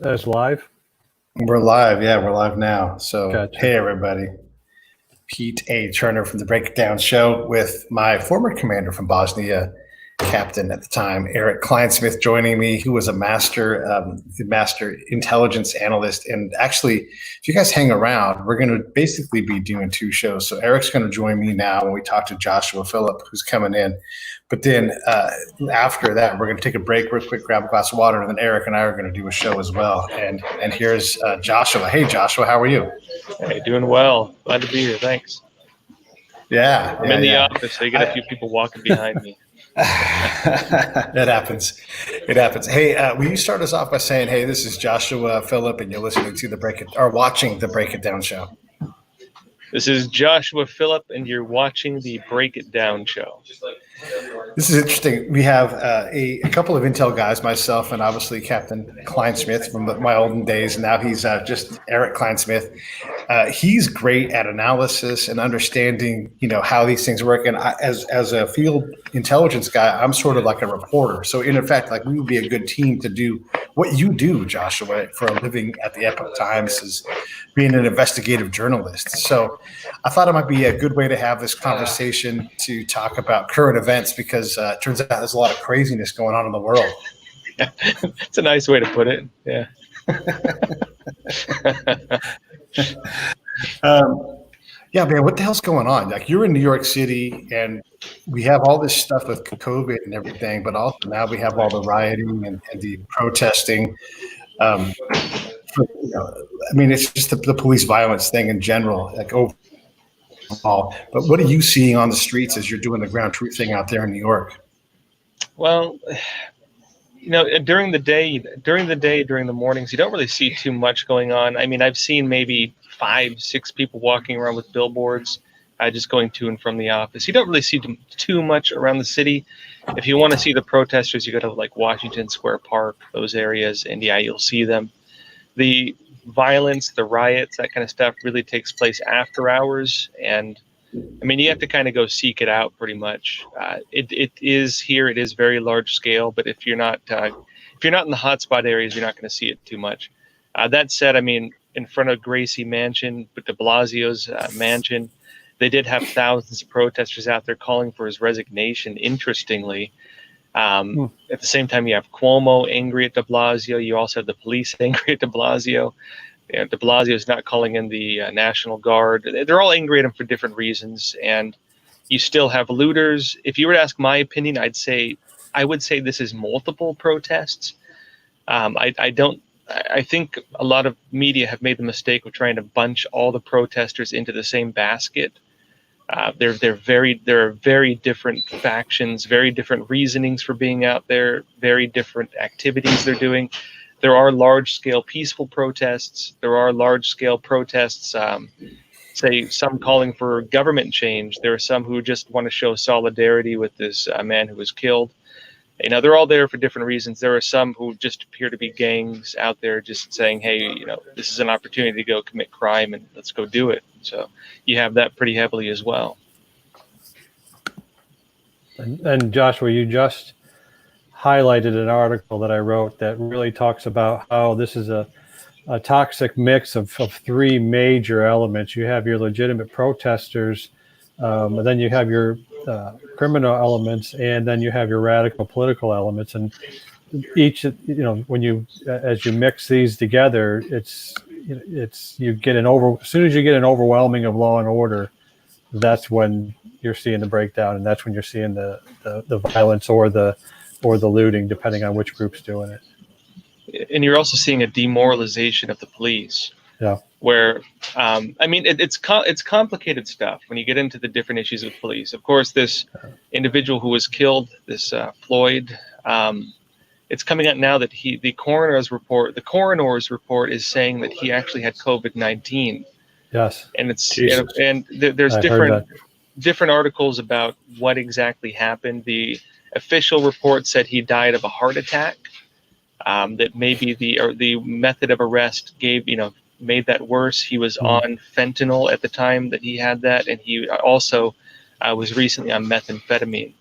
as live? We're live. Yeah, we're live now. So, Gotcha. Hey, everybody. Pete A. Turner from the Breakdown Show with my former commander from Bosnia, captain at the time, Erik Kleinsmith, joining me, who was a master intelligence analyst. And actually, if you guys hang around, we're going to basically be doing two shows. So Eric's going to join me now when we talk to Joshua Philipp, who's coming in. But then after that, we're going to take a break real quick, grab a glass of water, and then Erik and I are going to do a show as well. And here's Joshua. Hey, Joshua, how are you? Hey, doing well. Glad to be here. Thanks. Yeah. I'm in the office, so you get a few people walking behind me. It happens. It happens. Hey, will you start us off by saying, hey, this is Joshua Philipp, and you're listening to watching the Break It Down Show. This is Joshua Philipp, and you're watching the Break It Down Show. This is interesting. We have a couple of intel guys, myself and obviously Captain Kleinsmith from my olden days. And now he's just Erik Kleinsmith. He's great at analysis and understanding, how these things work. And as a field intelligence guy, I'm sort of like a reporter. So in effect, like we would be a good team to do what you do, Joshua, for a living at the Epoch Times, is being an investigative journalist. So I thought it might be a good way to have this conversation to talk about current events, because it turns out there's a lot of craziness going on in the world. It's a nice way to put it. Yeah. Yeah, man, what the hell's going on? Like, you're in New York City, and we have all this stuff with COVID and everything, but also now we have all the rioting and the protesting. It's just the police violence thing in general, like overall. But what are you seeing on the streets as you're doing the ground truth thing out there in New York? Well, during the mornings, you don't really see too much going on. I mean, I've seen maybe 5-6 people walking around with billboards, just going to and from the office. You don't really see too much around the city. If you want to see the protesters, you go to like Washington Square Park, those areas, and yeah, you'll see them. The violence, the riots, that kind of stuff really takes place after hours, and I mean, you have to kind of go seek it out pretty much. It is very large scale, but if you're not in the hotspot areas, you're not going to see it too much. That said, I mean, in front of Gracie Mansion, but de Blasio's mansion, they did have thousands of protesters out there calling for his resignation, interestingly. At the same time, you have Cuomo angry at de Blasio. You also have the police angry at de Blasio. De Blasio is not calling in the National Guard. They're all angry at him for different reasons. And you still have looters. If you were to ask my opinion, I would say this is multiple protests. I think a lot of media have made the mistake of trying to bunch all the protesters into the same basket. There are very different factions, very different reasonings for being out there, very different activities they're doing. There are large-scale peaceful protests. There are large-scale protests, say some calling for government change. There are some who just want to show solidarity with this man who was killed. They're all there for different reasons. There are some who just appear to be gangs out there just saying, hey, this is an opportunity to go commit crime and let's go do it. So you have that pretty heavily as well. And Joshua, you just highlighted an article that I wrote that really talks about how this is a toxic mix of three major elements. You have your legitimate protesters, and then you have your criminal elements, and then you have your radical political elements. And each, when you as you mix these together, as soon as you get an overwhelming of law and order, that's when you're seeing the breakdown, and that's when you're seeing the violence or the looting, depending on which group's doing it. And you're also seeing a demoralization of the police. Yeah. Where, it's complicated stuff when you get into the different issues with police. Of course, this individual who was killed, this Floyd, it's coming out now that the coroner's report is saying that he actually had COVID-19. Yes. And there's different articles about what exactly happened. The official report said he died of a heart attack. That maybe the method of arrest made that worse. He was on fentanyl at the time that he had that, and he also was recently on methamphetamine.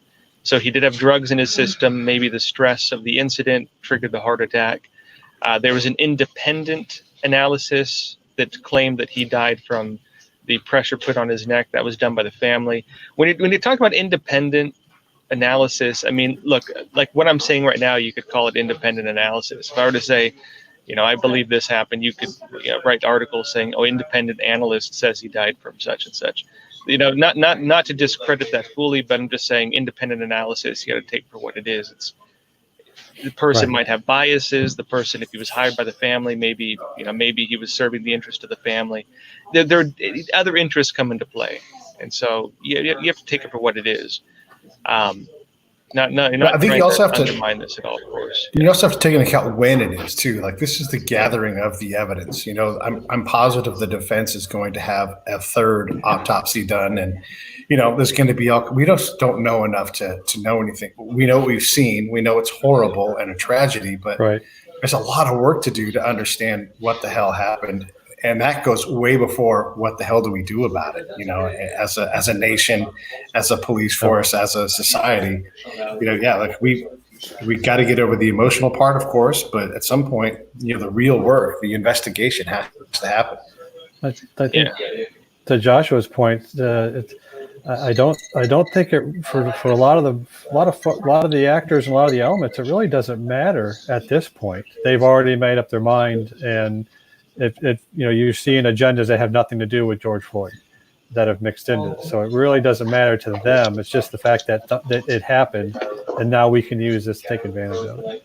So he did have drugs in his system. Maybe the stress of the incident triggered the heart attack. There was an independent analysis that claimed that he died from the pressure put on his neck. That was done by the family. When you talk about independent analysis, I mean, look, like what I'm saying right now, you could call it independent analysis. If I were to say, I believe this happened, you could write articles saying, oh, independent analyst says he died from such and such. Not to discredit that fully, but I'm just saying independent analysis, you got to take for what it is. It's the person might have biases. The person, if he was hired by the family, maybe he was serving the interest of the family. There other interests come into play, and so you have to take it for what it is. You're not I think trying you also to have to undermine this at all, of course. You also have to take into account when it is too. Like, this is the gathering of the evidence. I'm positive the defense is going to have a third autopsy done, and there's going to be we just don't know enough to know anything. We know what we've seen. We know it's horrible and a tragedy, but there's a lot of work to do to understand what the hell happened. And that goes way before what the hell do we do about it, as a nation, as a police force, as a society. Like we got to get over the emotional part, of course, but at some point, the real work, the investigation has to happen. I think to Joshua's point, I don't think it for a lot of the actors and a lot of the elements, it really doesn't matter at this point. They've already made up their mind, and you're seeing agendas that have nothing to do with George Floyd that have mixed into it. So it really doesn't matter to them. It's just the fact that it happened, and now we can use this to take advantage of it.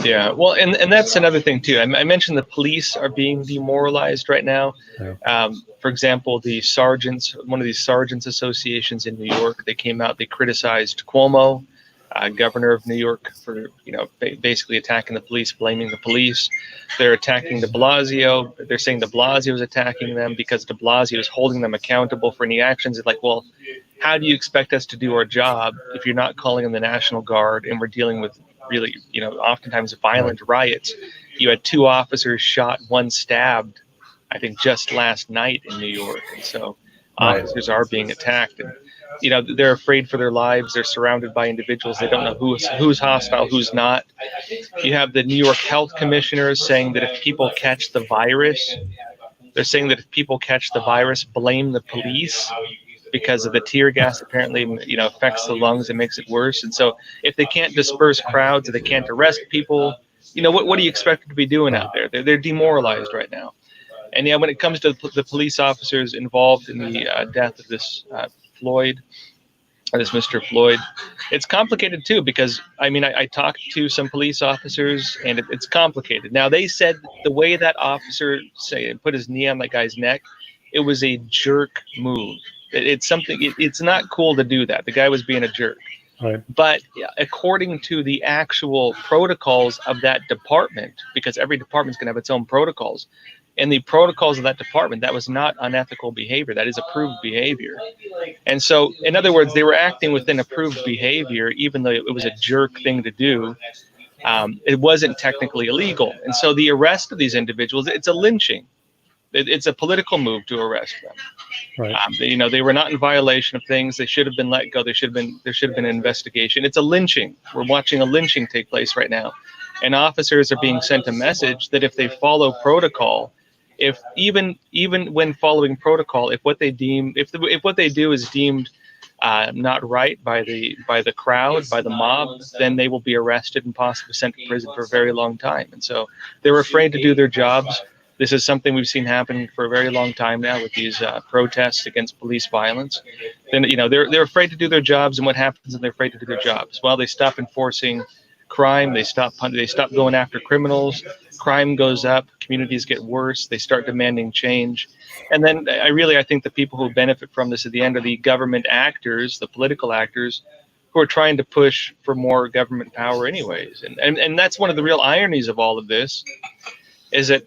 Yeah, well, and that's another thing too. I mentioned the police are being demoralized right now. Yeah. For example, one of these sergeants associations in New York, they came out, they criticized Cuomo, governor of New York, for basically attacking the police, blaming the police. They're attacking de Blasio. They're saying de Blasio is attacking them because de Blasio is holding them accountable for any actions. It's like, well, how do you expect us to do our job if you're not calling in the National Guard and we're dealing with really, oftentimes violent riots? You had 2 officers shot, 1 stabbed, I think just last night in New York. And so officers are being attacked, and they're afraid for their lives. They're surrounded by individuals. They don't know who's hostile, who's not. You have the New York health commissioners saying that if people catch the virus, blame the police because of the tear gas apparently, affects the lungs and makes it worse. And so if they can't disperse crowds, if they can't arrest people, what do you expect them to be doing out there? They're demoralized right now. And when it comes to the police officers involved in the death of this Mr. Floyd, it's complicated too, because I talked to some police officers, and it's complicated. Now, they said the way that officer put his knee on that guy's neck, it was a jerk move. It's something. It's not cool to do that. The guy was being a jerk. Right. But according to the actual protocols of that department, because every department's going to have its own protocols, and the protocols of that department, that was not unethical behavior. That is approved behavior. And so, in other words, they were acting within approved behavior, even though it was a jerk thing to do. It wasn't technically illegal. And so the arrest of these individuals, it's a lynching. It's a political move to arrest them. Right. They were not in violation of things. They should have been let go. There should have been an investigation. It's a lynching. We're watching a lynching take place right now. And officers are being sent a message that if they follow protocol, if even when following protocol, if what they do is deemed not right by the crowd, by the mob, then they will be arrested and possibly sent to prison for a very long time. And so they're afraid to do their jobs. This is something we've seen happen for a very long time now with these protests against police violence. Then they're afraid to do their jobs, and what happens when they're afraid to do their jobs? Well, they stop enforcing crime. They stop going after criminals. Crime goes up. Communities get worse. They start demanding change. And then I think the people who benefit from this at the end are the government actors, the political actors, who are trying to push for more government power anyways. And that's one of the real ironies of all of this, is that,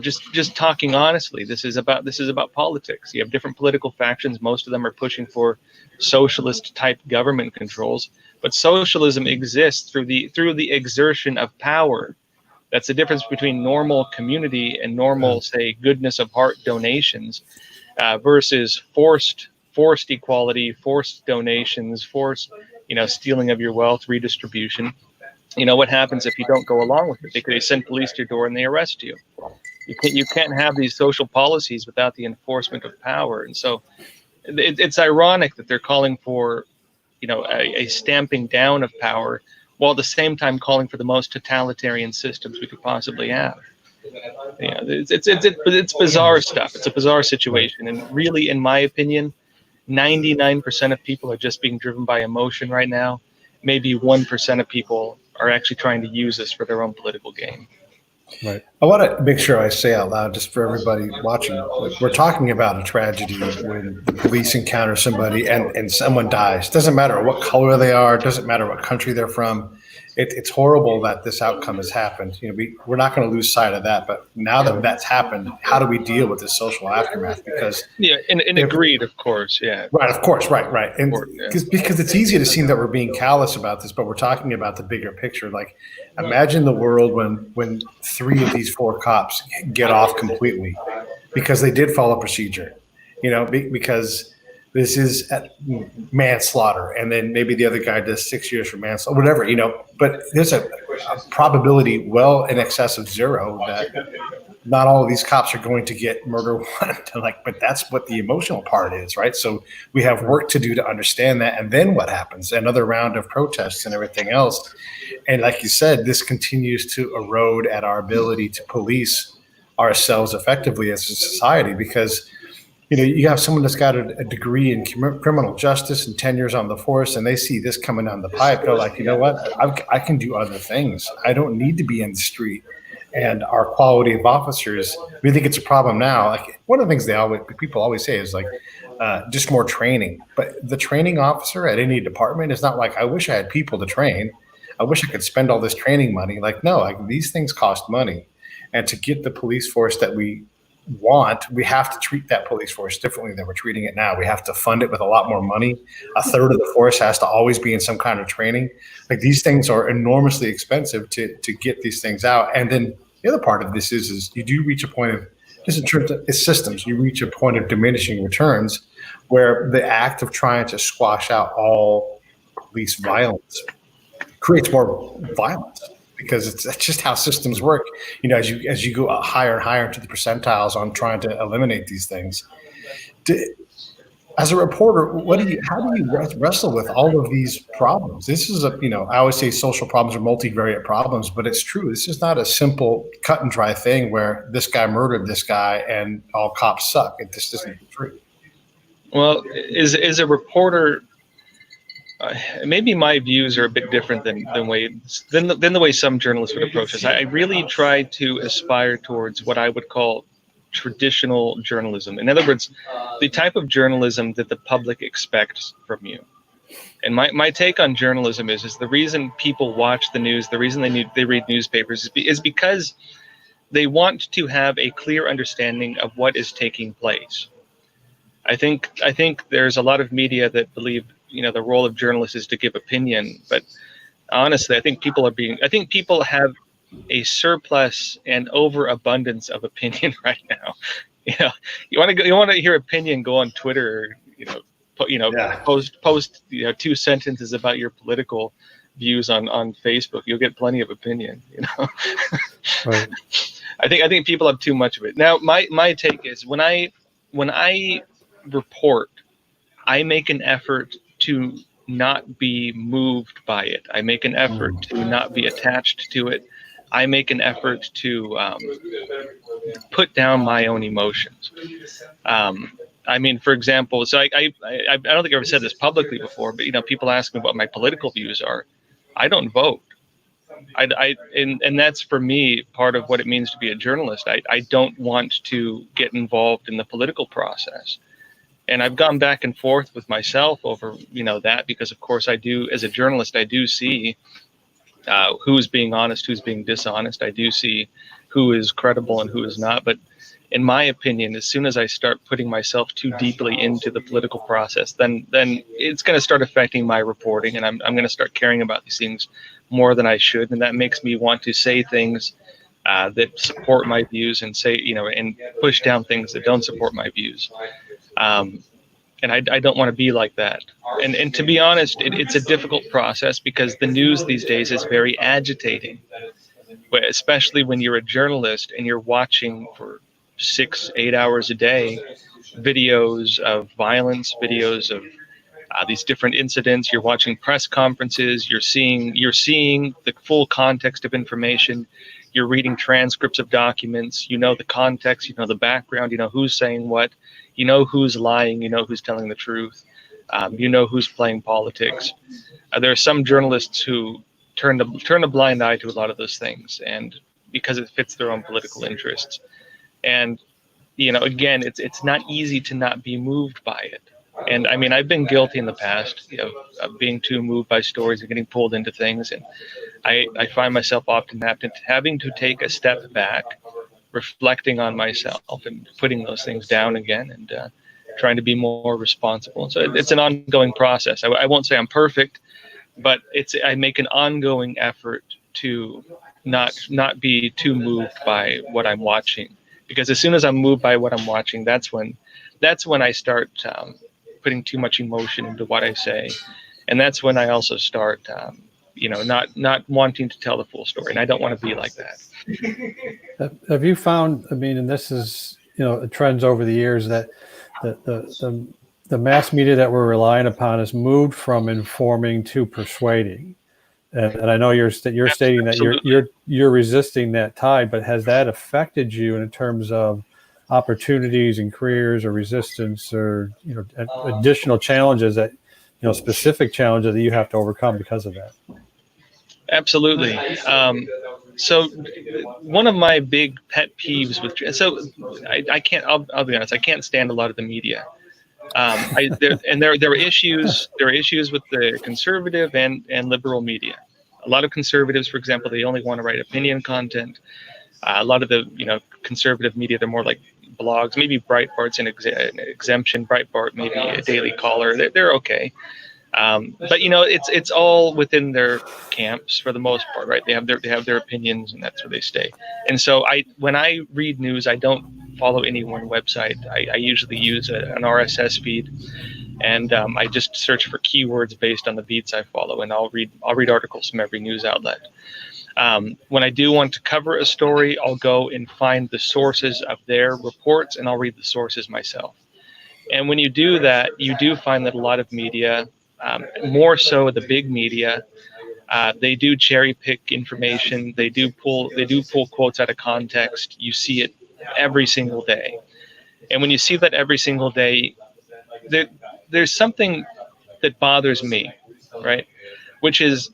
just talking honestly, this is about politics. You have different political factions. Most of them are pushing for socialist type government controls, but socialism exists through the exertion of power. That's the difference between normal community and normal, say, goodness of heart donations versus forced equality, forced donations, forced, stealing of your wealth, redistribution. What happens if you don't go along with it? They send police to your door and they arrest you. You can't have these social policies without the enforcement of power. And so it's ironic that they're calling for, a stamping down of power, while at the same time calling for the most totalitarian systems we could possibly have. It's bizarre stuff. It's a bizarre situation, and really, in my opinion, 99% of people are just being driven by emotion right now. Maybe 1% of people are actually trying to use this for their own political gain. Right. I want to make sure I say out loud, just for everybody watching, like, we're talking about a tragedy when the police encounter somebody and someone dies. Doesn't matter what color they are. Doesn't matter what country they're from. It's horrible that this outcome has happened. We're not going to lose sight of that. But now that that's happened, how do we deal with this social aftermath? Because and agreed, of course, yeah. Right, of course, right. And yeah. because it's easy to seem that we're being callous about this, but we're talking about the bigger picture. Like, imagine the world when 3 of these 4 cops get off completely because they did follow procedure, because this is manslaughter, and then maybe the other guy does 6 years for manslaughter, whatever, but there's a probability well in excess of 0 that not all of these cops are going to get murder warrant. But that's what the emotional part is, right? So we have work to do to understand that. And then what happens? Another round of protests and everything else. And like you said, this continues to erode at our ability to police ourselves effectively as a society, because you have someone that's got a degree in criminal justice and 10 years on the force, and they see this coming down the pipe. They're like, you know what? I can do other things. I don't need to be in the street. And our quality of officers, we think it's a problem now. Like, one of the things people always say is, like, just more training. But the training officer at any department is not like, I wish I had people to train. I wish I could spend all this training money. Like, no, these things cost money. And to get the police force that we want, we have to treat that police force differently than we're treating it now. We have to fund it with a lot more money. A third of the force has to always be in some kind of training. Like, these things are enormously expensive to get these things out. And then the other part of this is you do reach a point of, just in terms of systems, you reach a point of diminishing returns where the act of trying to squash out all police violence creates more violence, because it's just how systems work. As you go higher and higher into the percentiles on trying to eliminate these things. As a reporter, how do you wrestle with all of these problems? This is I always say social problems are multivariate problems, but it's true. This is not a simple cut and dry thing where this guy murdered this guy and all cops suck. It just isn't true. Well, as a reporter, maybe my views are a bit different than the way some journalists would approach this. I really try to aspire towards what I would call traditional journalism. In other words, the type of journalism that the public expects from you. And my take on journalism is the reason people watch the news, the reason they read newspapers is because they want to have a clear understanding of what is taking place. I think there's a lot of media that believe the role of journalists is to give opinion, but honestly, I think people have a surplus and overabundance of opinion right now. You want to hear opinion, go on Twitter, post 2 sentences about your political views on Facebook. You'll get plenty of opinion. Right. I think people have too much of it. Now, my take is when I report, I make an effort to not be moved by it. I make an effort to not be attached to it. I make an effort to put down my own emotions. For example, so I don't think I've ever said this publicly before, but people ask me what my political views are. I don't vote. And that's, for me, part of what it means to be a journalist. I don't want to get involved in the political process. And I've gone back and forth with myself over, that, because of course I do, as a journalist, I do see who's being honest, who's being dishonest. I do see who is credible and who is not. But in my opinion, as soon as I start putting myself too deeply into the political process, then it's going to start affecting my reporting, and I'm going to start caring about these things more than I should. And that makes me want to say things that support my views, and and push down things that don't support my views. And I don't want to be like that. And to be honest, it's a difficult process because the news these days is very agitating, especially when you're a journalist and you're watching for 6-8 hours a day videos of violence, videos of these different incidents. You're watching press conferences. You're seeing the full context of information. You're reading transcripts of documents. You know the context. You know the background. You know who's saying what. You know who's lying. You know who's telling the truth. You know who's playing politics. There are some journalists who turn a blind eye to a lot of those things, and because it fits their own political interests. And again, it's not easy to not be moved by it. And I mean, I've been guilty in the past of being too moved by stories and getting pulled into things. And I find myself often having to take a step back, reflecting on myself and putting those things down again and trying to be more responsible. So it's an ongoing process. I won't say I'm perfect, but I make an ongoing effort to not be too moved by what I'm watching. Because as soon as I'm moved by what I'm watching, that's when I start putting too much emotion into what I say, and that's when I also start, not wanting to tell the full story. And I don't want to be like that. Have you found? I mean, and this is trends over the years that the mass media that we're relying upon has moved from informing to persuading. And I know you're stating that you're resisting that tide, but has that affected you in terms of opportunities and careers or resistance or additional challenges that specific challenges that you have to overcome because of that? Absolutely. So one of my big pet peeves I can't. I'll be honest. I can't stand a lot of the media. There are issues. There are issues with the conservative and liberal media. A lot of conservatives, for example, they only want to write opinion content. A lot of the conservative media, they're more like blogs. Maybe Breitbart's an exemption. Breitbart, maybe a Daily Caller. They're okay. But it's all within their camps for the most part, right? They have their opinions, and that's where they stay. And so when I read news, I don't follow any one website. I usually use an RSS feed, and I just search for keywords based on the beats I follow, and I'll read articles from every news outlet. When I do want to cover a story, I'll go and find the sources of their reports, and I'll read the sources myself. And when you do that, you do find that a lot of media, more so the big media, they do cherry pick information. They do pull quotes out of context. You see it every single day. And when you see that every single day, there's something that bothers me, right? Which is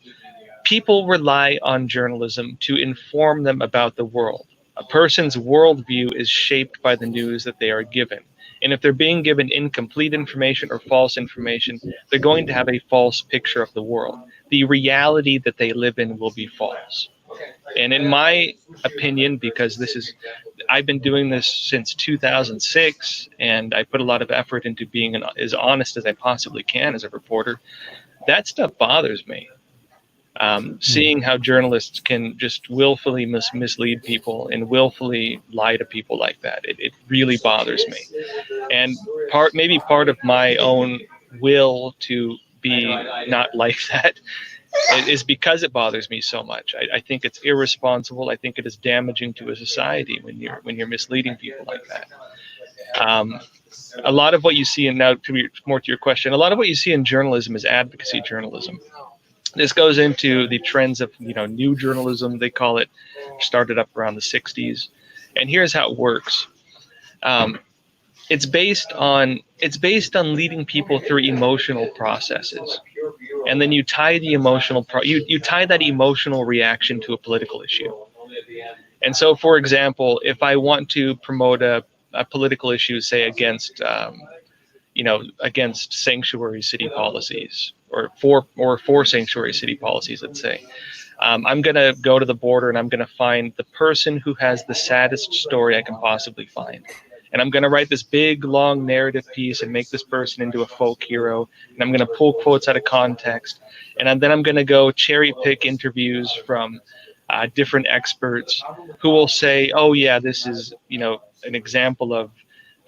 people rely on journalism to inform them about the world. A person's worldview is shaped by the news that they are given. And if they're being given incomplete information or false information, they're going to have a false picture of the world. The reality that they live in will be false. And in my opinion, because I've been doing this since 2006, and I put a lot of effort into being as honest as I possibly can as a reporter, that stuff bothers me. Seeing how journalists can just willfully mislead people and willfully lie to people like that, it really bothers me. And part of my own will to be not like that is because it bothers me so much. I think it's irresponsible. I think it is damaging to a society when you're misleading people like that. A lot of what you see, and now more to your question, a lot of what you see in journalism is advocacy journalism. This goes into the trends of new journalism, they call it, started up around the 60s. And here's how it works. It's based on leading people through emotional processes, and then you tie the you tie that emotional reaction to a political issue. And so, for example, if I want to promote a political issue, say against sanctuary city policies, or for sanctuary city policies, let's say, I'm going to go to the border and I'm going to find the person who has the saddest story I can possibly find. And I'm going to write this big, long narrative piece and make this person into a folk hero. And I'm going to pull quotes out of context. And then I'm going to go cherry pick interviews from different experts who will say, oh, yeah, this is, an example of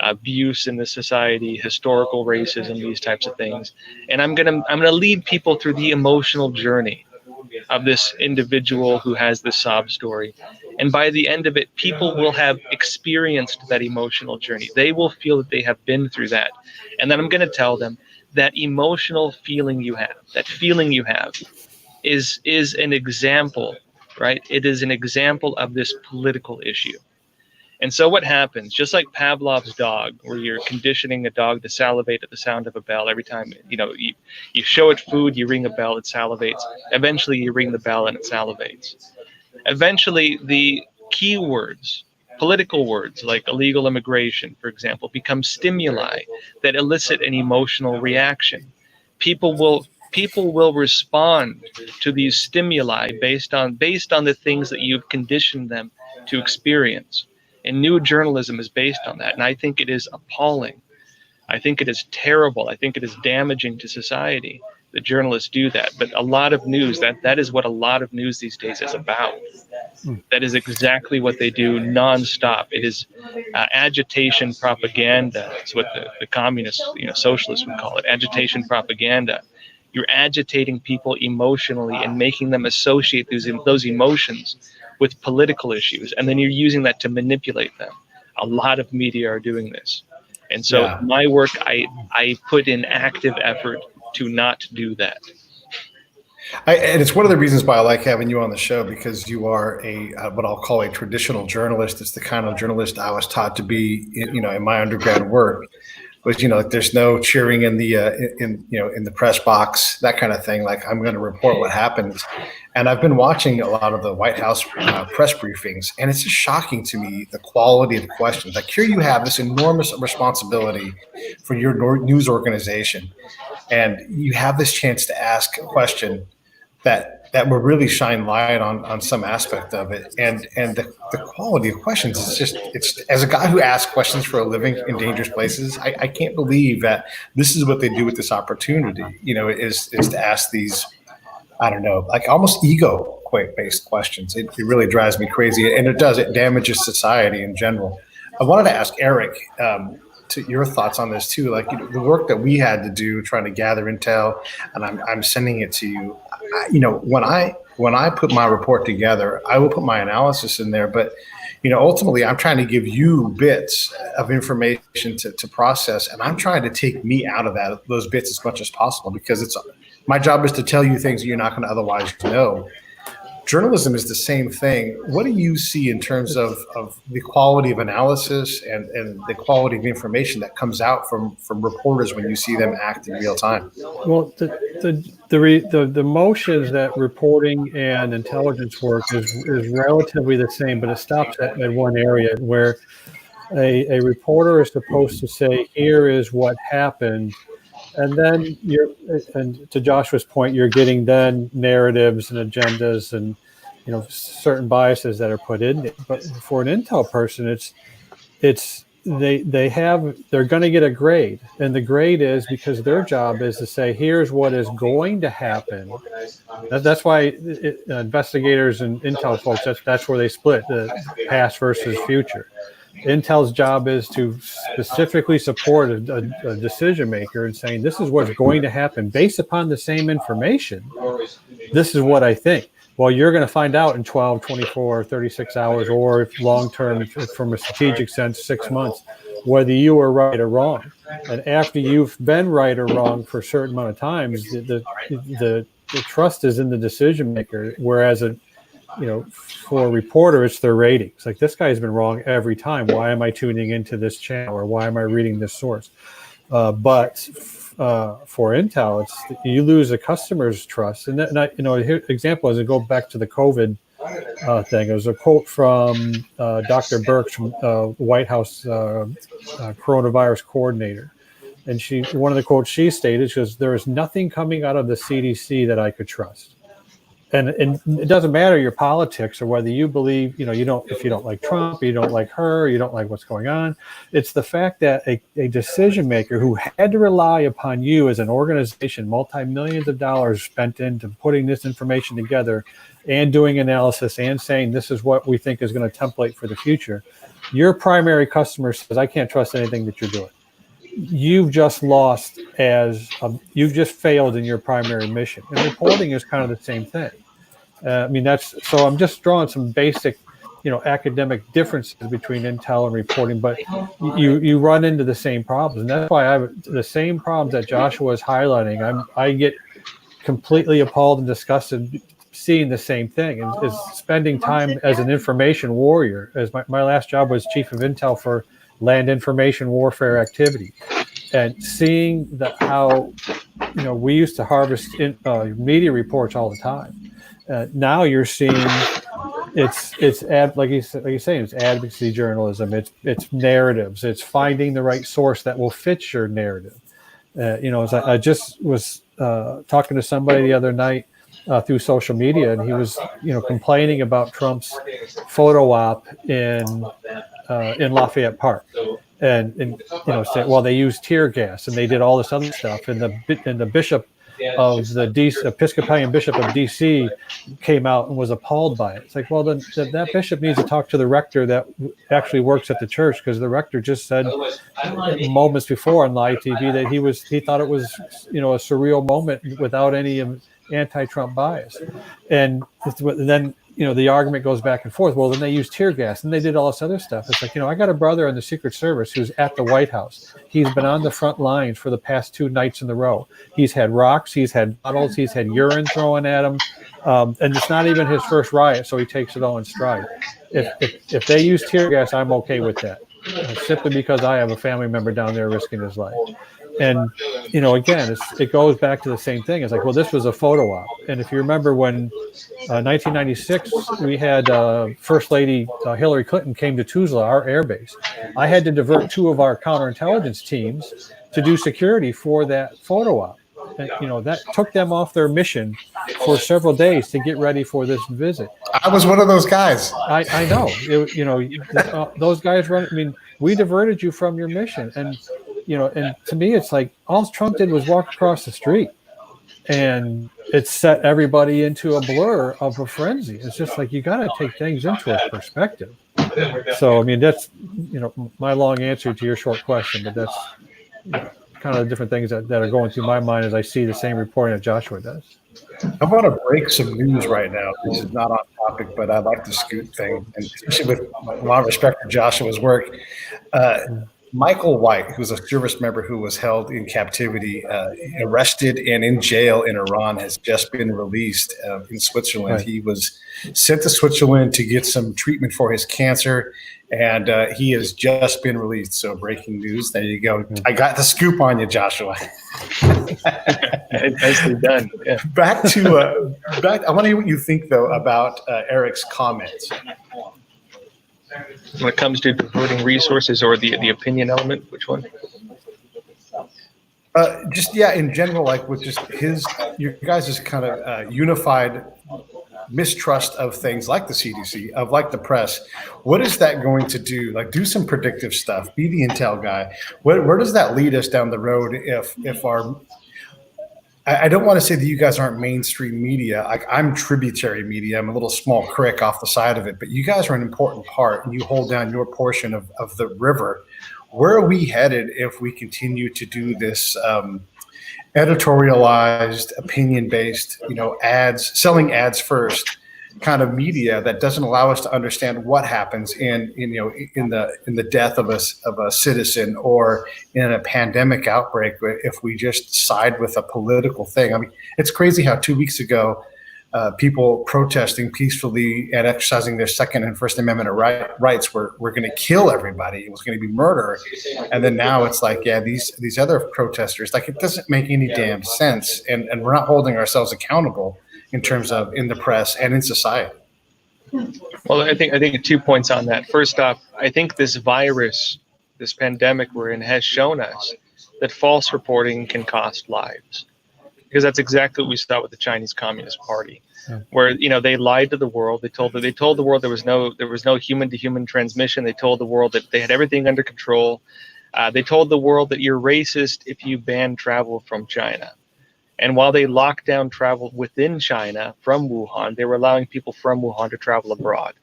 abuse in the society, historical racism, these types of things. And I'm gonna lead people through the emotional journey of this individual who has this sob story. And by the end of it, people will have experienced that emotional journey. They will feel that they have been through that. And then I'm going to tell them that emotional feeling you have, that feeling you have is an example, right? It is an example of this political issue. And so what happens, just like Pavlov's dog, where you're conditioning a dog to salivate at the sound of a bell every time, you show it food, you ring a bell, it salivates. Eventually you ring the bell and it salivates. Eventually the keywords, political words like illegal immigration, for example, become stimuli that elicit an emotional reaction. People will respond to these stimuli based on the things that you've conditioned them to experience. And new journalism is based on that. And I think it is appalling. I think it is terrible. I think it is damaging to society that journalists do that. But a lot of news, that is what a lot of news these days is about. That is exactly what they do nonstop. It is agitation propaganda. That's what the communists, socialists would call it, agitation propaganda. You're agitating people emotionally and making them associate those emotions with political issues, and then you're using that to manipulate them. A lot of media are doing this. And so my work, I put in active effort to not do that. And it's one of the reasons why I like having you on the show, because you are what I'll call a traditional journalist. It's the kind of journalist I was taught to be, in my undergrad work. But there's no cheering in the in the press box, that kind of thing. Like, I'm going to report what happens. And I've been watching a lot of the White House press briefings, and it's just shocking to me the quality of the questions. Like, here you have this enormous responsibility for your news organization, and you have this chance to ask a question that will really shine light on some aspect of it. And the quality of questions is just, it's, as a guy who asks questions for a living in dangerous places, I can't believe that this is what they do with this opportunity, is to ask these, I don't know, like almost ego-based questions. It really drives me crazy. And it damages society in general. I wanted to ask Erik, to your thoughts on this too. Like, the work that we had to do trying to gather intel, and I'm sending it to you. When I put my report together, I will put my analysis in there, but ultimately I'm trying to give you bits of information to process, and I'm trying to take me out of those bits as much as possible, because my job is to tell you things that you're not going to otherwise know. Journalism is the same thing. What do you see in terms of the quality of analysis and the quality of information that comes out from reporters when you see them act in real time? Well, the motions that reporting and intelligence work is relatively the same, but it stops at one area where a reporter is supposed to say, here is what happened. And then and to Joshua's point, you're getting then narratives and agendas and certain biases that are put in. But for an intel person, they're going to get a grade, and the grade is because their job is to say, here's what is going to happen. That's why investigators and intel folks, that's where they split the past versus future. Intel's job is to specifically support a decision maker and saying, this is what's going to happen based upon the same information. This is what I think. Well, you're going to find out in 12, 24, 36 hours, or if long-term, from a strategic sense, 6 months, whether you were right or wrong. And after you've been right or wrong for a certain amount of times, the trust is in the decision maker. Whereas for a reporter, it's their ratings. Like, this guy's been wrong every time. Why am I tuning into this channel, or why am I reading this source? But for intel, you lose a customer's trust. And example is, to go back to the COVID thing. It was a quote from Dr. Birx from White House coronavirus coordinator. And one of the quotes she stated, she goes, there is nothing coming out of the CDC that I could trust. And it doesn't matter your politics or whether you believe, if you don't like Trump, you don't like her, you don't like what's going on. It's the fact that a decision maker who had to rely upon you as an organization, multi-millions of dollars spent into putting this information together and doing analysis and saying, this is what we think is going to template for the future. your primary customer says, I can't trust anything that you're doing. You've just lost you've just failed in your primary mission. And reporting is kind of the same thing. I mean, so I'm just drawing some basic, academic differences between intel and reporting, but you run into the same problems. And that's why the same problems that Joshua is highlighting, I get completely appalled and disgusted seeing the same thing, and is spending time as an information warrior. As my last job was chief of intel for land information warfare activity, and seeing how we used to harvest media reports all the time. Now you're seeing like you're saying, it's advocacy journalism, it's narratives, it's finding the right source that will fit your narrative. As I just was talking to somebody the other night through social media, and he was complaining about Trump's photo op in Lafayette Park, and said, well, they used tear gas and they did all this other stuff, and the bishop of the Episcopalian bishop of DC came out and was appalled by it. It's like, well, then that bishop needs to talk to the rector that actually works at the church, because the rector just said moments before on live TV that he thought it was a surreal moment without any anti-Trump bias. And then the argument goes back and forth. Well, then they used tear gas and they did all this other stuff. It's like, I got a brother in the Secret Service who's at the White House. He's been on the front lines for the past 2 nights in a row. He's had rocks, he's had bottles, he's had urine thrown at him. And it's not even his first riot, so he takes it all in stride. If they use tear gas, I'm okay with that, simply because I have a family member down there risking his life. And, again, it goes back to the same thing. It's like, well, this was a photo op. And if you remember when 1996, we had First Lady Hillary Clinton came to Tuzla, our air base. I had to divert 2 of our counterintelligence teams to do security for that photo op. And, that took them off their mission for several days to get ready for this visit. I was one of those guys. I know. Those guys run. I mean, we diverted you from your mission. And and to me, it's like all Trump did was walk across the street, and it set everybody into a blur of a frenzy. It's just like, you got to take things into a perspective. So, I mean, that's, my long answer to your short question, but that's kind of the different things that are going through my mind as I see the same reporting that Joshua does. I want to break some news right now. This is not on topic, but I like the scoot thing, and especially with a lot of respect for Joshua's work. Michael White, who's a service member who was held in captivity, arrested and in jail in Iran, has just been released in Switzerland. Right. He was sent to Switzerland to get some treatment for his cancer, and he has just been released. So breaking news. There you go. I got the scoop on you, Joshua. Nicely done. Yeah. Back. I want to hear what you think, though, about Erik's comments. When it comes to diverting resources or the opinion element, which one? In general, like with just your guys' kind of unified mistrust of things like the CDC, of like the press. What is that going to do? Like, do some predictive stuff, be the intel guy. Where does that lead us down the road if our I don't want to say that you guys aren't mainstream media. Like, I'm tributary media. I'm a little small creek off the side of it, but you guys are an important part, and you hold down your portion of the river. Where are we headed if we continue to do this editorialized, opinion-based, ads, selling ads first kind of media that doesn't allow us to understand what happens in the death of a citizen or in a pandemic outbreak if we just side with a political thing? I mean, it's crazy how 2 weeks ago people protesting peacefully and exercising their Second and First Amendment rights were going to kill everybody. It was going to be murder. And then now it's like, these other protesters, like, it doesn't make any damn sense. And we're not holding ourselves accountable in terms of in the press and in society. Well, I think 2 points on that. First off, I think this virus, this pandemic we're in, has shown us that false reporting can cost lives. Because that's exactly what we saw with the Chinese Communist Party, where they lied to the world. They told the world there was no human-to-human transmission. They told the world that they had everything under control. They told the world that you're racist if you ban travel from China. And while they locked down travel within China from Wuhan, they were allowing people from Wuhan to travel abroad.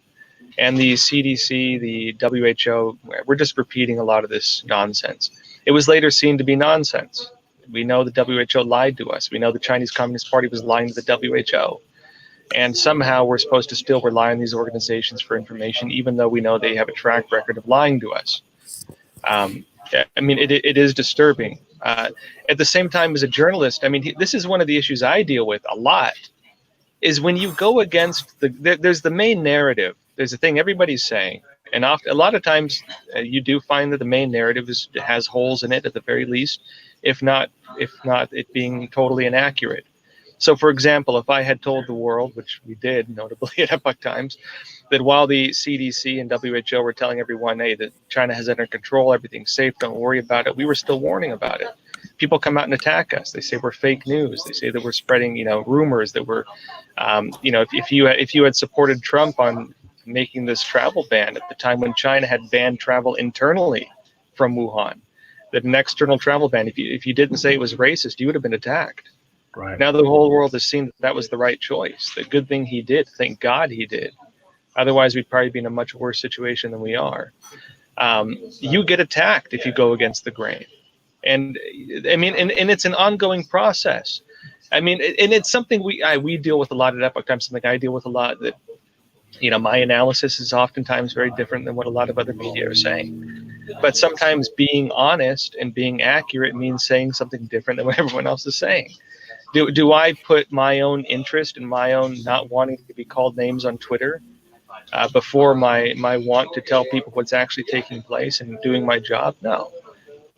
And the CDC, the WHO, we're just repeating a lot of this nonsense. It was later seen to be nonsense. We know the WHO lied to us. We know the Chinese Communist Party was lying to the WHO. And somehow we're supposed to still rely on these organizations for information, even though we know they have a track record of lying to us. I mean, it is disturbing. At the same time, as a journalist, I mean, this is one of the issues I deal with a lot, is when you go against there's the main narrative. There's a thing everybody's saying. And often, a lot of times you do find that the main narrative has holes in it at the very least, if not it being totally inaccurate. So, for example, if I had told the world, which we did, notably at Epoch Times, that while the CDC and WHO were telling everyone, hey, that China has it under control, everything's safe, don't worry about it, we were still warning about it. People come out and attack us. They say we're fake news. They say that we're spreading, rumors that we're, if you had supported Trump on making this travel ban at the time when China had banned travel internally from Wuhan, that an external travel ban, if you didn't say it was racist, you would have been attacked. Right. Now the whole world has seen that was the right choice. The good thing he did. Thank God he did. Otherwise, we'd probably be in a much worse situation than we are. You get attacked if you go against the grain. And I mean, and it's an ongoing process. I mean, and it's something we deal with a lot at Epoch Times, something I deal with a lot, that, my analysis is oftentimes very different than what a lot of other media are saying. But sometimes being honest and being accurate means saying something different than what everyone else is saying. Do I put my own interest and my own not wanting to be called names on Twitter before my want to tell people what's actually taking place and doing my job? No.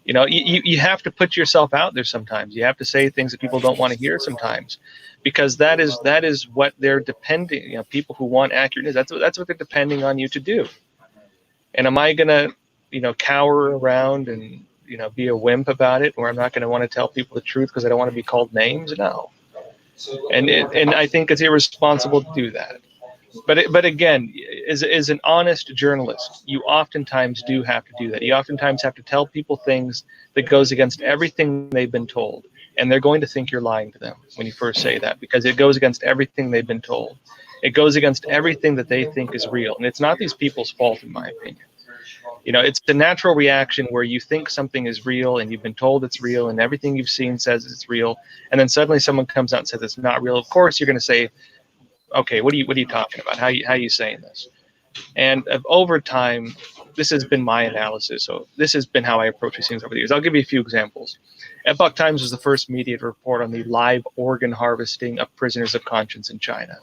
You have to put yourself out there sometimes. You have to say things that people don't want to hear sometimes, because that is what they're depending. People who want accurate news, that's what they're depending on you to do. And am I gonna, cower around and be a wimp about it, or I'm not going to want to tell people the truth because I don't want to be called names? No. And I think it's irresponsible to do that. But again, as an honest journalist, you oftentimes do have to do that. You oftentimes have to tell people things that goes against everything they've been told. And they're going to think you're lying to them when you first say that, because it goes against everything they've been told. It goes against everything that they think is real. And it's not these people's fault, in my opinion. It's the natural reaction where you think something is real and you've been told it's real and everything you've seen says it's real. And then suddenly someone comes out and says it's not real. Of course, you're going to say, okay, what are you talking about? How are you saying this? And over time, this has been my analysis. So this has been how I approach these things over the years. I'll give you a few examples. Epoch Times was the first media to report on the live organ harvesting of prisoners of conscience in China.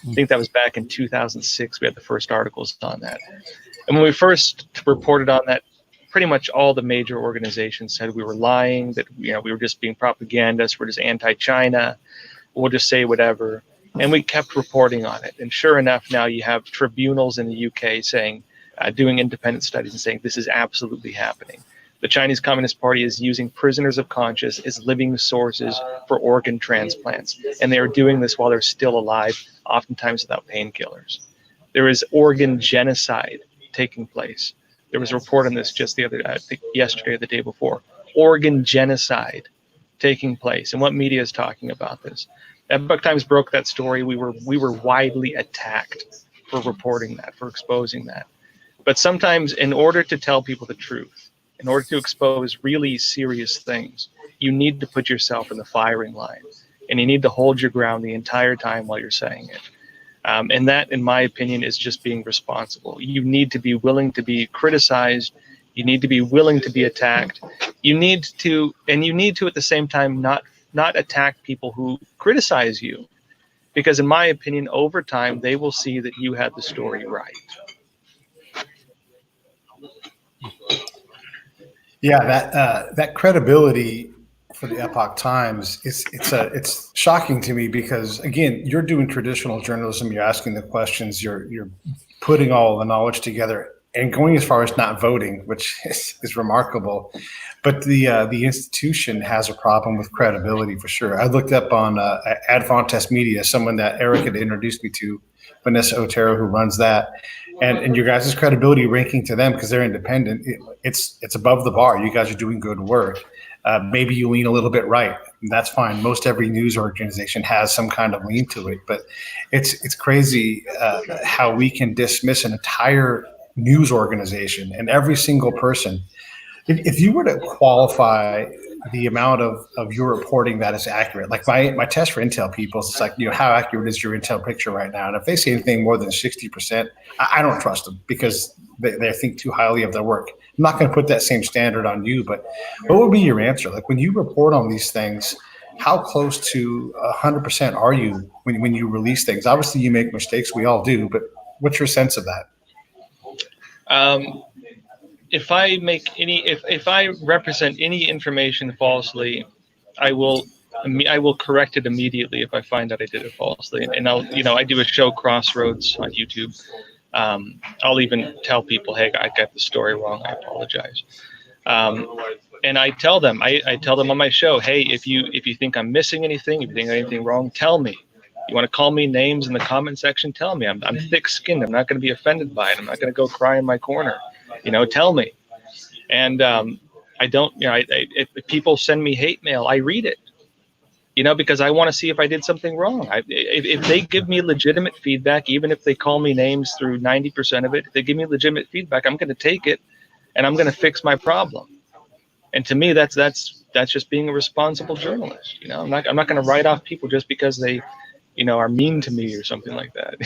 I think that was back in 2006. We had the first articles on that. And when we first reported on that, pretty much all the major organizations said we were lying, that we were just being propagandists, we're just anti-China, we'll just say whatever. And we kept reporting on it. And sure enough, now you have tribunals in the UK saying, doing independent studies and saying this is absolutely happening. The Chinese Communist Party is using prisoners of conscience as living sources for organ transplants. And they are doing this while they're still alive, oftentimes without painkillers. There is organ genocide taking place. There was a report on this just the other day, I think yesterday or the day before. Organ genocide taking place. And what media is talking about this? Epoch Times broke that story. We were widely attacked for reporting that, for exposing that. But sometimes, in order to tell people the truth, in order to expose really serious things, you need to put yourself in the firing line, and you need to hold your ground the entire time while you're saying it. And that, in my opinion, is just being responsible. You need to be willing to be criticized. You need to be willing to be attacked. You need to at the same time not attack people who criticize you, because in my opinion, over time, they will see that you had the story right. Yeah, that credibility for the Epoch Times, it's shocking to me, because again, you're doing traditional journalism, you're asking the questions, you're putting all the knowledge together and going as far as not voting, which is remarkable. But the institution has a problem with credibility for sure. I looked up on Advantes Media, someone that Erik had introduced me to, Vanessa Otero, who runs that. And your guys' credibility ranking to them, because they're independent, it's above the bar. You guys are doing good work. Maybe you lean a little bit right. And that's fine. Most every news organization has some kind of lean to it, but it's crazy how we can dismiss an entire news organization and every single person. If you were to qualify the amount of your reporting that is accurate, like my test for intel people, it's like, how accurate is your intel picture right now? And if they say anything more than 60%, I don't trust them because they think too highly of their work. I'm not going to put that same standard on you, but what would be your answer? Like when you report on these things, how close to 100% are you when you release things? Obviously you make mistakes, we all do, but what's your sense of that? If I represent any information falsely, I will correct it immediately if I find out I did it falsely. And I do a show, Crossroads, on YouTube. I'll even tell people, hey, I got the story wrong. I apologize. And I tell them on my show, hey, if you think I'm missing anything, if you think anything wrong, tell me. You want to call me names in the comment section? Tell me. I'm thick-skinned. I'm not going to be offended by it. I'm not going to go cry in my corner. Tell me. And I don't. If people send me hate mail, I read it. Because I want to see if I did something wrong. If they give me legitimate feedback, even if they call me names through 90% of it, if they give me legitimate feedback, I'm going to take it, and I'm going to fix my problem. And to me, that's just being a responsible journalist. I'm not going to write off people just because they, are mean to me or something like that.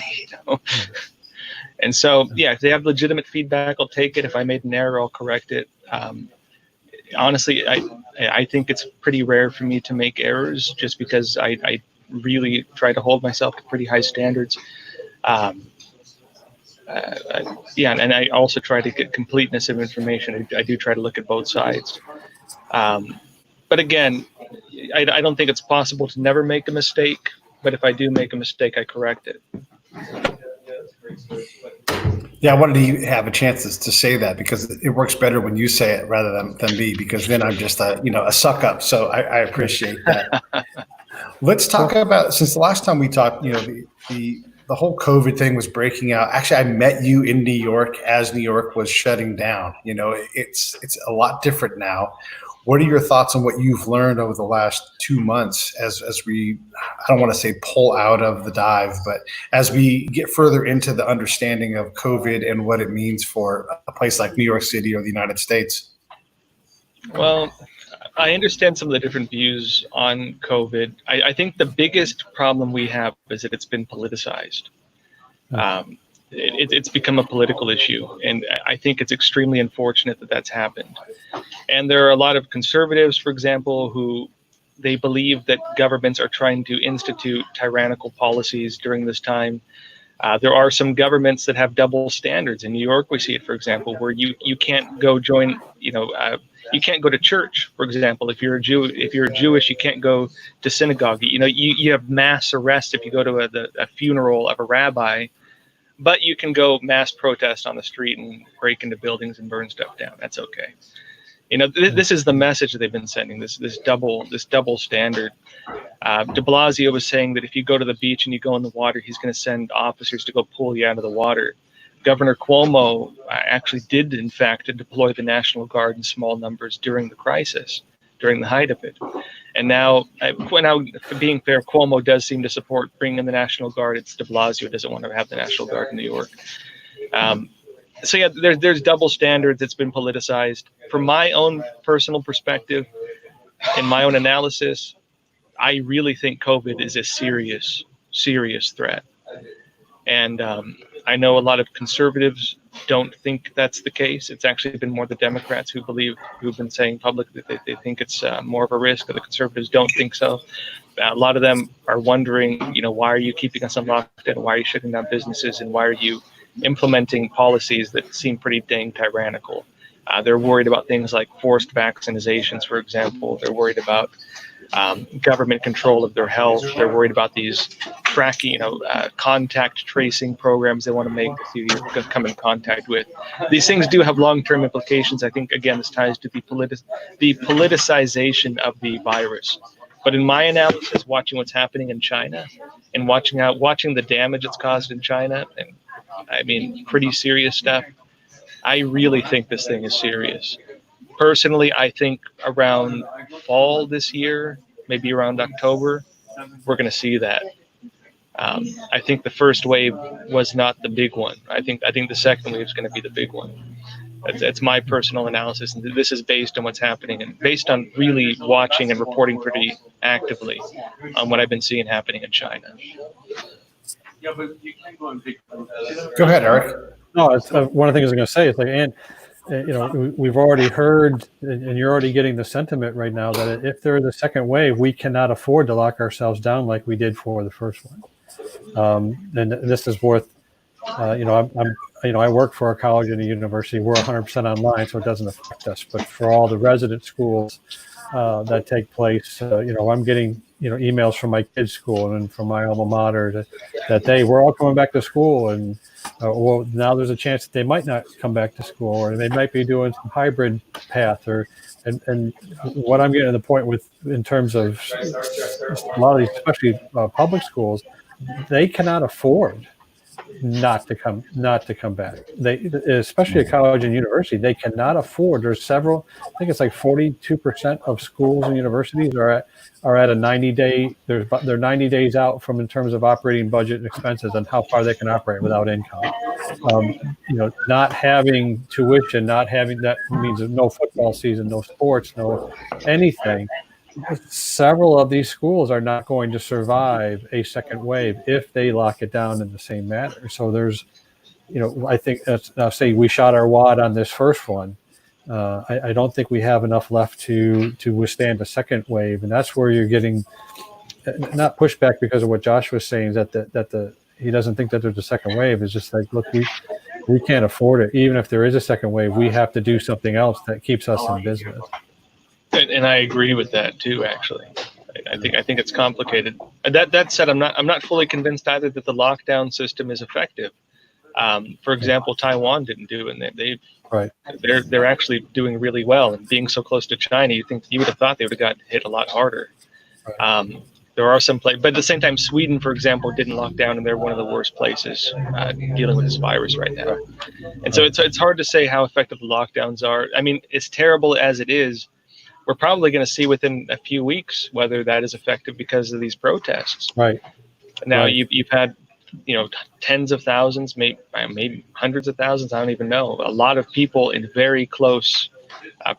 And so, yeah, if they have legitimate feedback, I'll take it. If I made an error, I'll correct it. Honestly, I think it's pretty rare for me to make errors just because I really try to hold myself to pretty high standards. And I also try to get completeness of information. I do try to look at both sides. But again, I don't think it's possible to never make a mistake. But if I do make a mistake, I correct it. Yeah, I wanted to have a chance to say that because it works better when you say it rather than me, because then I'm just a suck up. So I appreciate that. Let's talk about, since the last time we talked, the whole COVID thing was breaking out. Actually, I met you in New York as New York was shutting down. It's a lot different now. What are your thoughts on what you've learned over the last 2 months as we, I don't want to say pull out of the dive, but as we get further into the understanding of COVID and what it means for a place like New York City or the United States? Well, I understand some of the different views on COVID. I think the biggest problem we have is that it's been politicized. It's become a political issue, and I think it's extremely unfortunate that that's happened. And there are a lot of conservatives, for example, who they believe that governments are trying to institute tyrannical policies during this time. There are some governments that have double standards. In New York, we see it, for example, where you can't go join, you can't go to church, for example. If you're Jewish, you can't go to synagogue. You have mass arrest if you go to a funeral of a rabbi. But you can go mass protest on the street and break into buildings and burn stuff down. That's okay. This is the message that they've been sending. This double standard. De Blasio was saying that if you go to the beach and you go in the water, he's going to send officers to go pull you out of the water. Governor Cuomo actually did, in fact, deploy the National Guard in small numbers during the crisis, during the height of it. And now, for being fair, Cuomo does seem to support bringing in the National Guard. It's de Blasio who doesn't want to have the National Guard in New York. So yeah, there's double standards. It's been politicized. From my own personal perspective, in my own analysis, I really think COVID is a serious, serious threat. And I know a lot of conservatives don't think that's the case. It's actually been more the Democrats who've been saying publicly that they think it's more of a risk. The conservatives don't think so. A lot of them are wondering, why are you keeping us on lockdown? Why are you shutting down businesses? And why are you implementing policies that seem pretty dang tyrannical? They're worried about things like forced vaccinations, for example. They're worried about government control of their health. They're worried about these tracking, contact tracing programs they want to make if you come in contact with. These things do have long-term implications. I think, again, this ties to the politicization of the virus. But in my analysis, watching what's happening in China and watching the damage it's caused in China, and I mean, pretty serious stuff, I really think this thing is serious. Personally, I think around fall this year, maybe around October, we're going to see that. I think the first wave was not the big one. I think the second wave is going to be the big one. It's my personal analysis, and this is based on what's happening and based on really watching and reporting pretty actively on what I've been seeing happening in China. Go ahead, Erik. No, it's, one of the things I was going to say is like, and we've already heard, and you're already getting the sentiment right now that if there is a second wave, we cannot afford to lock ourselves down like we did for the first one. And this is worth, I work for a college and a university. We're 100% online, so it doesn't affect us. But for all the resident schools that take place, I'm getting emails from my kids' school and from my alma mater that we're all coming back to school, and well, now there's a chance that they might not come back to school, or they might be doing some hybrid path, and what I'm getting to the point with in terms of a lot of these, especially public schools, they cannot afford not to come back. They, especially a college and university, they cannot afford. There's several. I think it's like 42% of schools and universities are at a 90-day. They're 90 days out from in terms of operating budget and expenses and how far they can operate without income. Not having tuition, not having that means no football season, no sports, no anything. Several of these schools are not going to survive a second wave if they lock it down in the same manner. So there's, I think I'll say we shot our wad on this first one. I don't think we have enough left to withstand a second wave, and that's where you're getting not pushback because of what Josh was saying, that he doesn't think that there's a second wave. It's just like, look, we can't afford it. Even if there is a second wave, we have to do something else that keeps us in business. And I agree with that too. Actually, I think it's complicated. That said, I'm not fully convinced either that the lockdown system is effective. For example, Taiwan didn't do it, and they're actually doing really well. And being so close to China, you would have thought they would have got hit a lot harder. Right. There are some places, but at the same time, Sweden, for example, didn't lock down, and they're one of the worst places dealing with this virus right now. And so it's hard to say how effective the lockdowns are. I mean, as terrible as it is, we're probably going to see within a few weeks whether that is effective because of these protests. Right. Now you've had, tens of thousands, maybe hundreds of thousands. I don't even know. A lot of people in very close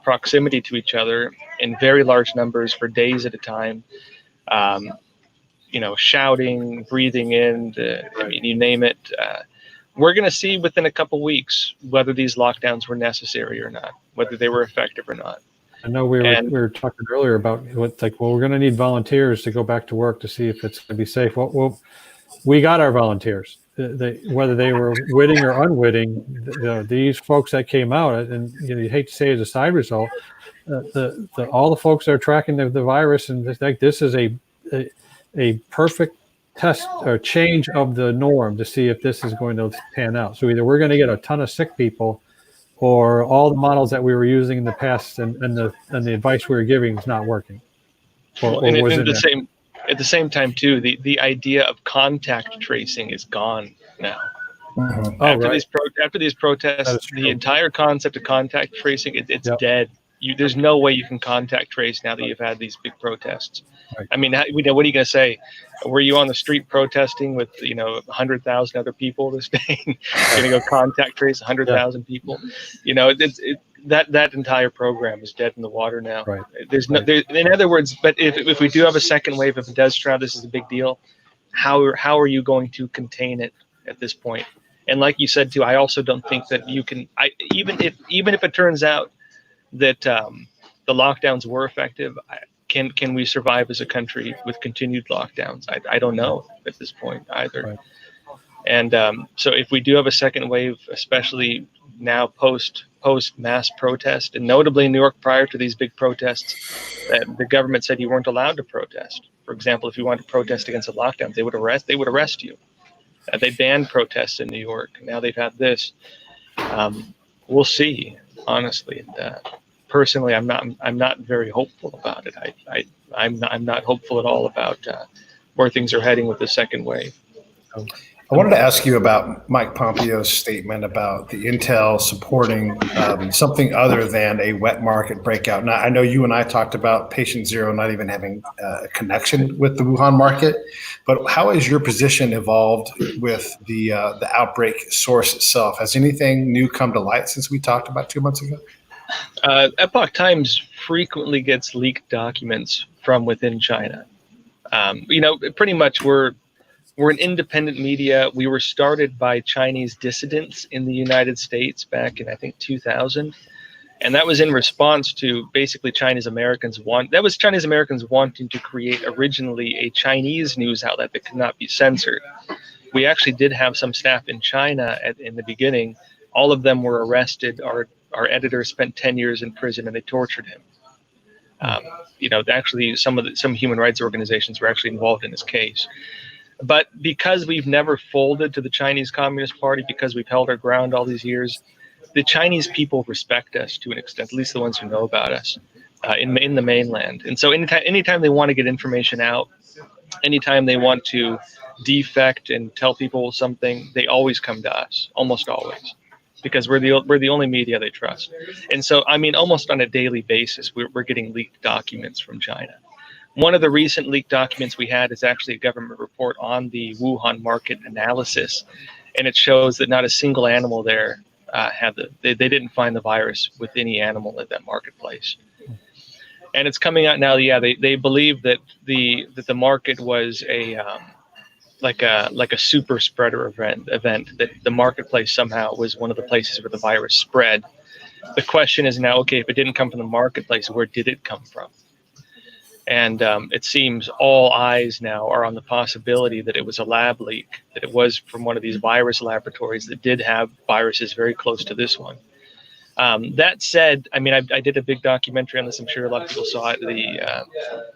proximity to each other in very large numbers for days at a time. Shouting, breathing in, you name it. We're going to see within a couple weeks whether these lockdowns were necessary or not, whether they were effective or not. I know we were talking earlier about we're going to need volunteers to go back to work to see if it's going to be safe. Well, we got our volunteers. Whether they were witting or unwitting, these folks that came out, and you hate to say as a side result, all the folks that are tracking the virus, and this is a perfect test or change of the norm to see if this is going to pan out. So either we're going to get a ton of sick people, or all the models that we were using in the past and the advice we were giving is not working. At the same time too, the idea of contact tracing is gone now. Mm-hmm. After these protests, the entire concept of contact tracing, it's dead. There's no way you can contact trace now that you've had these big protests. Right. I mean, what are you going to say? Were you on the street protesting with 100,000 other people this day? You're going to go contact trace 100,000 people? That entire program is dead in the water now. Right. In other words, but if we do have a second wave, if it does turn out this is a big deal, how are you going to contain it at this point? And like you said too, I also don't think that you can. Even if it turns out that the lockdowns were effective, can we survive as a country with continued lockdowns? I don't know at this point either. Right. And so if we do have a second wave, especially now post mass protest, and notably in New York prior to these big protests, the government said you weren't allowed to protest. For example, if you wanted to protest against the lockdowns, they would arrest you. They banned protests in New York. Now they've had this. We'll see. Honestly, personally, I'm not very hopeful about it. I'm not hopeful at all about where things are heading with the second wave. I wanted to ask you about Mike Pompeo's statement about the intel supporting something other than a wet market breakout. Now, I know you and I talked about patient zero not even having a connection with the Wuhan market, but how has your position evolved with the outbreak source itself? Has anything new come to light since we talked about 2 months ago? Epoch Times frequently gets leaked documents from within China. Pretty much we're an independent media. We were started by Chinese dissidents in the United States back in, I think, 2000. And that was in response to basically Chinese Americans wanting to create originally a Chinese news outlet that could not be censored. We actually did have some staff in China in the beginning. All of them were arrested. Our editor spent 10 years in prison and they tortured him. Actually, some human rights organizations were actually involved in this case. But because we've never folded to the Chinese Communist Party, because we've held our ground all these years, the Chinese people respect us to an extent, at least the ones who know about us in the mainland. And so anytime they want to get information out, anytime they want to defect and tell people something, they always come to us, almost always, because we're the only media they trust. And so, almost on a daily basis, we're getting leaked documents from China. One of the recent leaked documents we had is actually a government report on the Wuhan market analysis, and it shows that not a single animal there they didn't find the virus with any animal at that marketplace. And it's coming out now. Yeah, they believe that the market was like a super spreader event, that the marketplace somehow was one of the places where the virus spread. The question is now, okay, if it didn't come from the marketplace, where did it come from? And it seems all eyes now are on the possibility that it was a lab leak, that it was from one of these virus laboratories that did have viruses very close to this one. That said, I did a big documentary on this. I'm sure a lot of people saw it,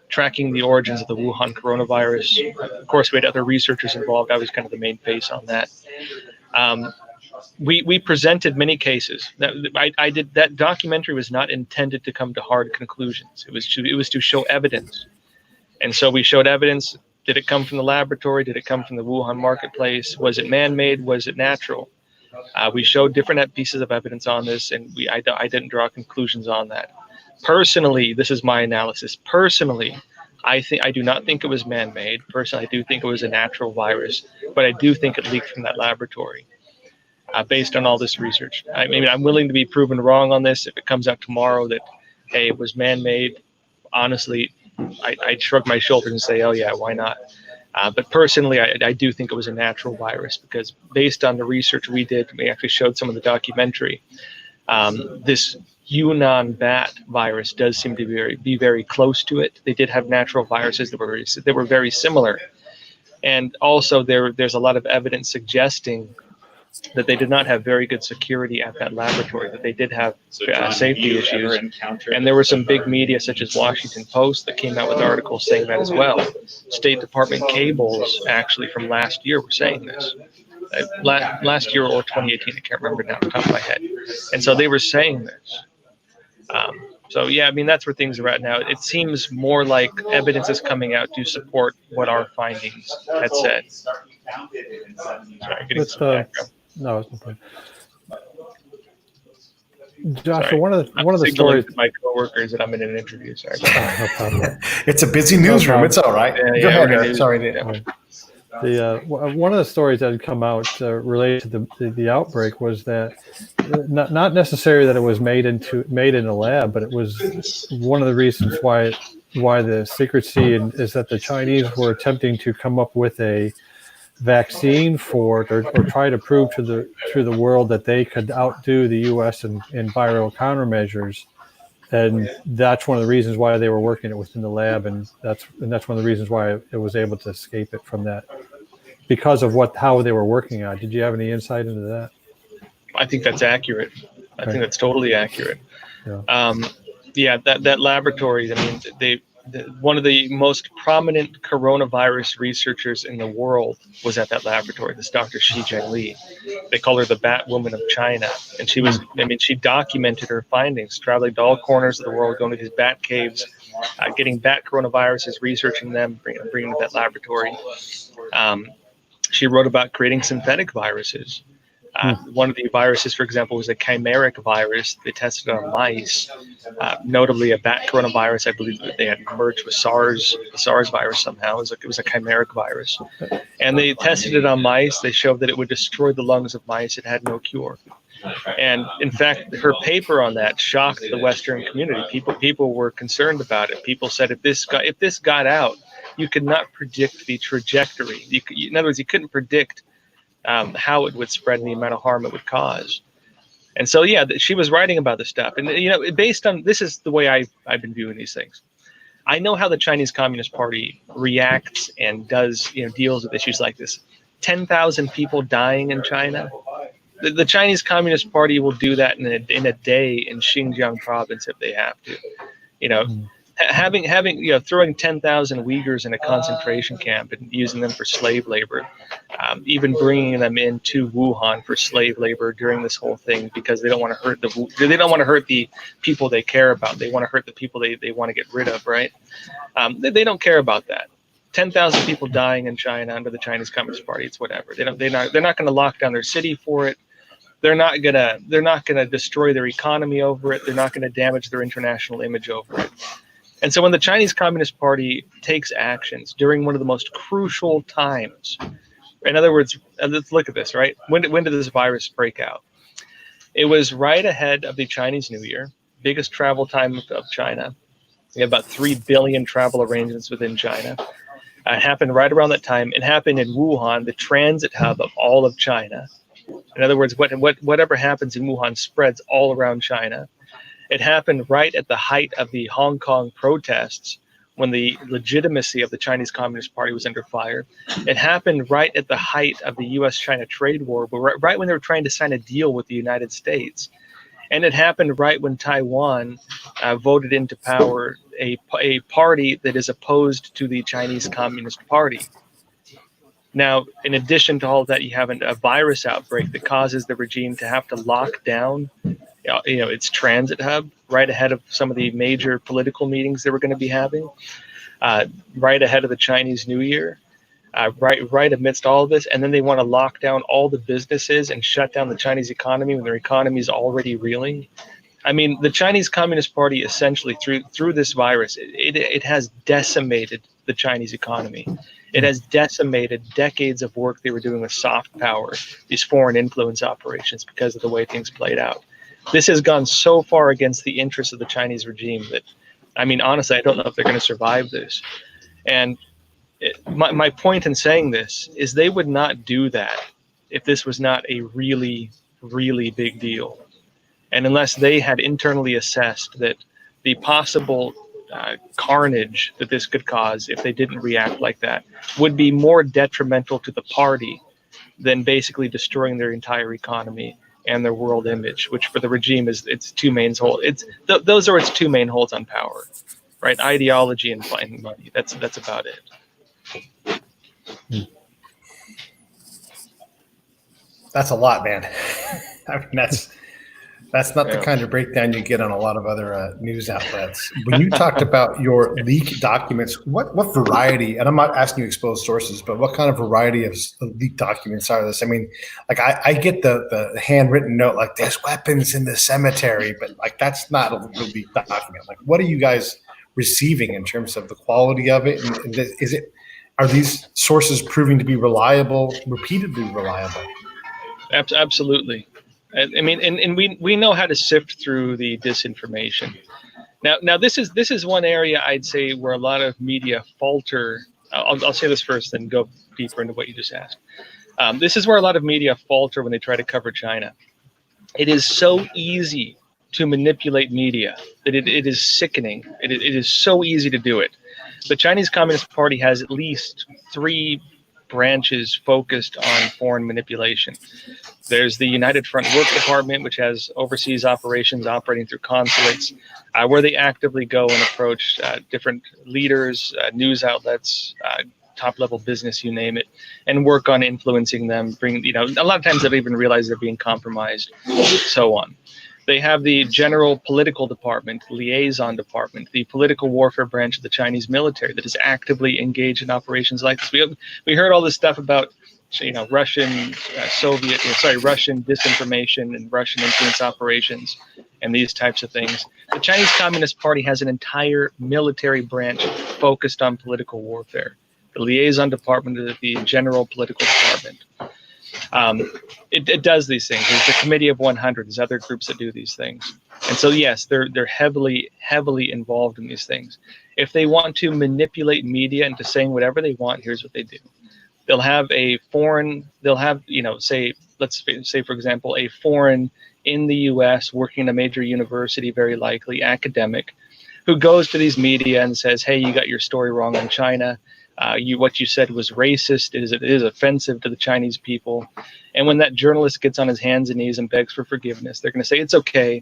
tracking the origins of the Wuhan coronavirus. Of course, we had other researchers involved. I was kind of the main face on that. We presented many cases. That documentary was not intended to come to hard conclusions. It was to show evidence. And so we showed evidence. Did it come from the laboratory? Did it come from the Wuhan marketplace? Was it man-made? Was it natural? We showed different pieces of evidence on this, and I didn't draw conclusions on that. Personally, this is my analysis. Personally, I do not think it was man-made. Personally, I do think it was a natural virus, but I do think it leaked from that laboratory. Based on all this research, I'm willing to be proven wrong on this. If it comes out tomorrow that, hey, it was man-made, honestly, I'd shrug my shoulders and say, oh yeah, why not? But personally, I do think it was a natural virus, because based on the research we did, we actually showed some of the documentary. This Yunnan bat virus does seem to be very close to it. They did have natural viruses that were very similar, and also there's a lot of evidence suggesting that they did not have very good security at that laboratory, that they did have safety issues. And there were some big media such as Washington Post that came out with articles saying that as well. State Department cables actually from last year were saying this. Last year or 2018, I can't remember now off the top of my head. And so they were saying this. So yeah, that's where things are at now. It seems more like evidence is coming out to support what our findings had said. Sorry, getting some background. No, it's no problem. Josh, one of the stories. My coworkers that I'm in an interview. Sorry. No problem. It's a busy newsroom. It's all right. Go ahead, Eric. Sorry. One of the stories that had come out related to the outbreak was that not necessarily that it was made in a lab, but it was one of the reasons why the secrecy is that the Chinese were attempting to come up with a vaccine for it, or try to prove to the world that they could outdo the U.S. in viral countermeasures, and that's one of the reasons why they were working it within the lab, and that's one of the reasons why it was able to escape it from that, because of how they were working on. Did you have any insight into that? I think that's accurate. I think that's totally accurate. Yeah. That laboratory. One of the most prominent coronavirus researchers in the world was at that laboratory, this Dr. Xi Zhengli. They call her the Bat Woman of China. And she documented her findings, traveling to all corners of the world, going to these bat caves, getting bat coronaviruses, researching them, bringing them to that laboratory. She wrote about creating synthetic viruses. One of the viruses, for example, was a chimeric virus. They tested it on mice, notably a bat coronavirus. I believe that they had merged with SARS, the SARS virus somehow. It was a chimeric virus. And they tested it on mice. They showed that it would destroy the lungs of mice. It had no cure. And in fact, her paper on that shocked the Western community. People were concerned about it. People said if this got out, you could not predict the trajectory. In other words, you couldn't predict how it would spread and the amount of harm it would cause. And so, yeah, she was writing about this stuff. And, based on, this is the way I've been viewing these things. I know how the Chinese Communist Party reacts and does, deals with issues like this. 10,000 people dying in China. The Chinese Communist Party will do that in a day in Xinjiang province if they have to. Throwing 10,000 Uyghurs in a concentration camp and using them for slave labor, even bringing them into Wuhan for slave labor during this whole thing because they don't want to hurt the people they care about. They want to hurt the people they want to get rid of, right? They don't care about that. 10,000 people dying in China under the Chinese Communist Party. It's whatever. They're not going to lock down their city for it. They're not gonna destroy their economy over it. They're not going to damage their international image over it. And so when the Chinese Communist Party takes actions during one of the most crucial times, in other words, let's look at this, right? When did this virus break out? It was right ahead of the Chinese New Year, biggest travel time of China. We have about 3 billion travel arrangements within China. It happened right around that time. It happened in Wuhan, the transit hub of all of China. In other words, whatever happens in Wuhan spreads all around China. It happened right at the height of the Hong Kong protests when the legitimacy of the Chinese Communist Party was under fire. It happened right at the height of the U.S.-China trade war, right when they were trying to sign a deal with the United States. And it happened right when Taiwan voted into power a party that is opposed to the Chinese Communist Party. Now, in addition to all of that, you have a virus outbreak that causes the regime to have to lock down its transit hub right ahead of some of the major political meetings they were going to be having, right ahead of the Chinese New Year, right amidst all of this. And then they want to lock down all the businesses and shut down the Chinese economy when their economy is already reeling. I mean, the Chinese Communist Party essentially through this virus, it has decimated the Chinese economy. It has decimated decades of work they were doing with soft power, these foreign influence operations, because of the way things played out. This has gone so far against the interests of the Chinese regime that, I mean, honestly, I don't know if they're going to survive this. And my point in saying this is they would not do that if this was not a really, really big deal. And unless they had internally assessed that the possible carnage that this could cause if they didn't react like that would be more detrimental to the party than basically destroying their entire economy and their world image, which for the regime is its two main holds. Those are its two main holds on power, right? Ideology and money. That's about it. That's a lot, man. I mean, that's not the kind of breakdown you get on a lot of other news outlets. When you talked about your leaked documents, what variety, and I'm not asking you to expose sources, but what kind of variety of leaked documents are this? I mean, like I get the handwritten note, like there's weapons in the cemetery, but like that's not a leaked document. Like what are you guys receiving in terms of the quality of it? And are these sources proving to be reliable, repeatedly reliable? Absolutely. I mean, and we know how to sift through the disinformation. Now this is one area I'd say where a lot of media falter. I'll say this first, then go deeper into what you just asked. This is where a lot of media falter when they try to cover China. It is so easy to manipulate media that it is sickening. It is so easy to do it. The Chinese Communist Party has at least 3 branches focused on foreign manipulation. There's the United Front Work Department, which has overseas operations operating through consulates, where they actively go and approach different leaders, news outlets, top-level business, you name it, and work on influencing them. A lot of times they don't even realize they're being compromised, so on. They have the General Political Department, Liaison Department, the political warfare branch of the Chinese military that is actively engaged in operations like this. We heard all this stuff about Russian, Russian disinformation and Russian influence operations and these types of things. The Chinese Communist Party has an entire military branch focused on political warfare. The liaison department of the general political department. It does these things. There's the Committee of 100. There's other groups that do these things. And so, yes, they're heavily involved in these things. If they want to manipulate media into saying whatever they want, here's what they do. They'll have let's say, for example, a foreign in the U.S. working in a major university, very likely academic, who goes to these media and says, hey, you got your story wrong on China. What you said was racist. It is offensive to the Chinese people. And when that journalist gets on his hands and knees and begs for forgiveness, they're going to say, it's okay.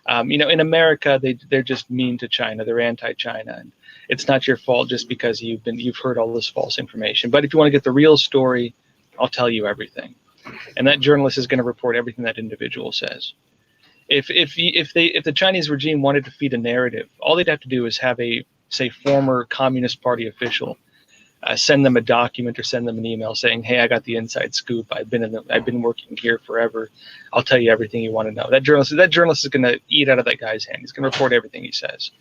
In America, they're just mean to China. They're anti-China. And it's not your fault just because you've heard all this false information. But if you want to get the real story, I'll tell you everything. And that journalist is going to report everything that individual says. If the Chinese regime wanted to feed a narrative, all they'd have to do is have a, say, former Communist Party official send them a document or send them an email saying, hey, I got the inside scoop. I've been working here forever. I'll tell you everything you want to know. That journalist is going to eat out of that guy's hand. He's going to report everything he says.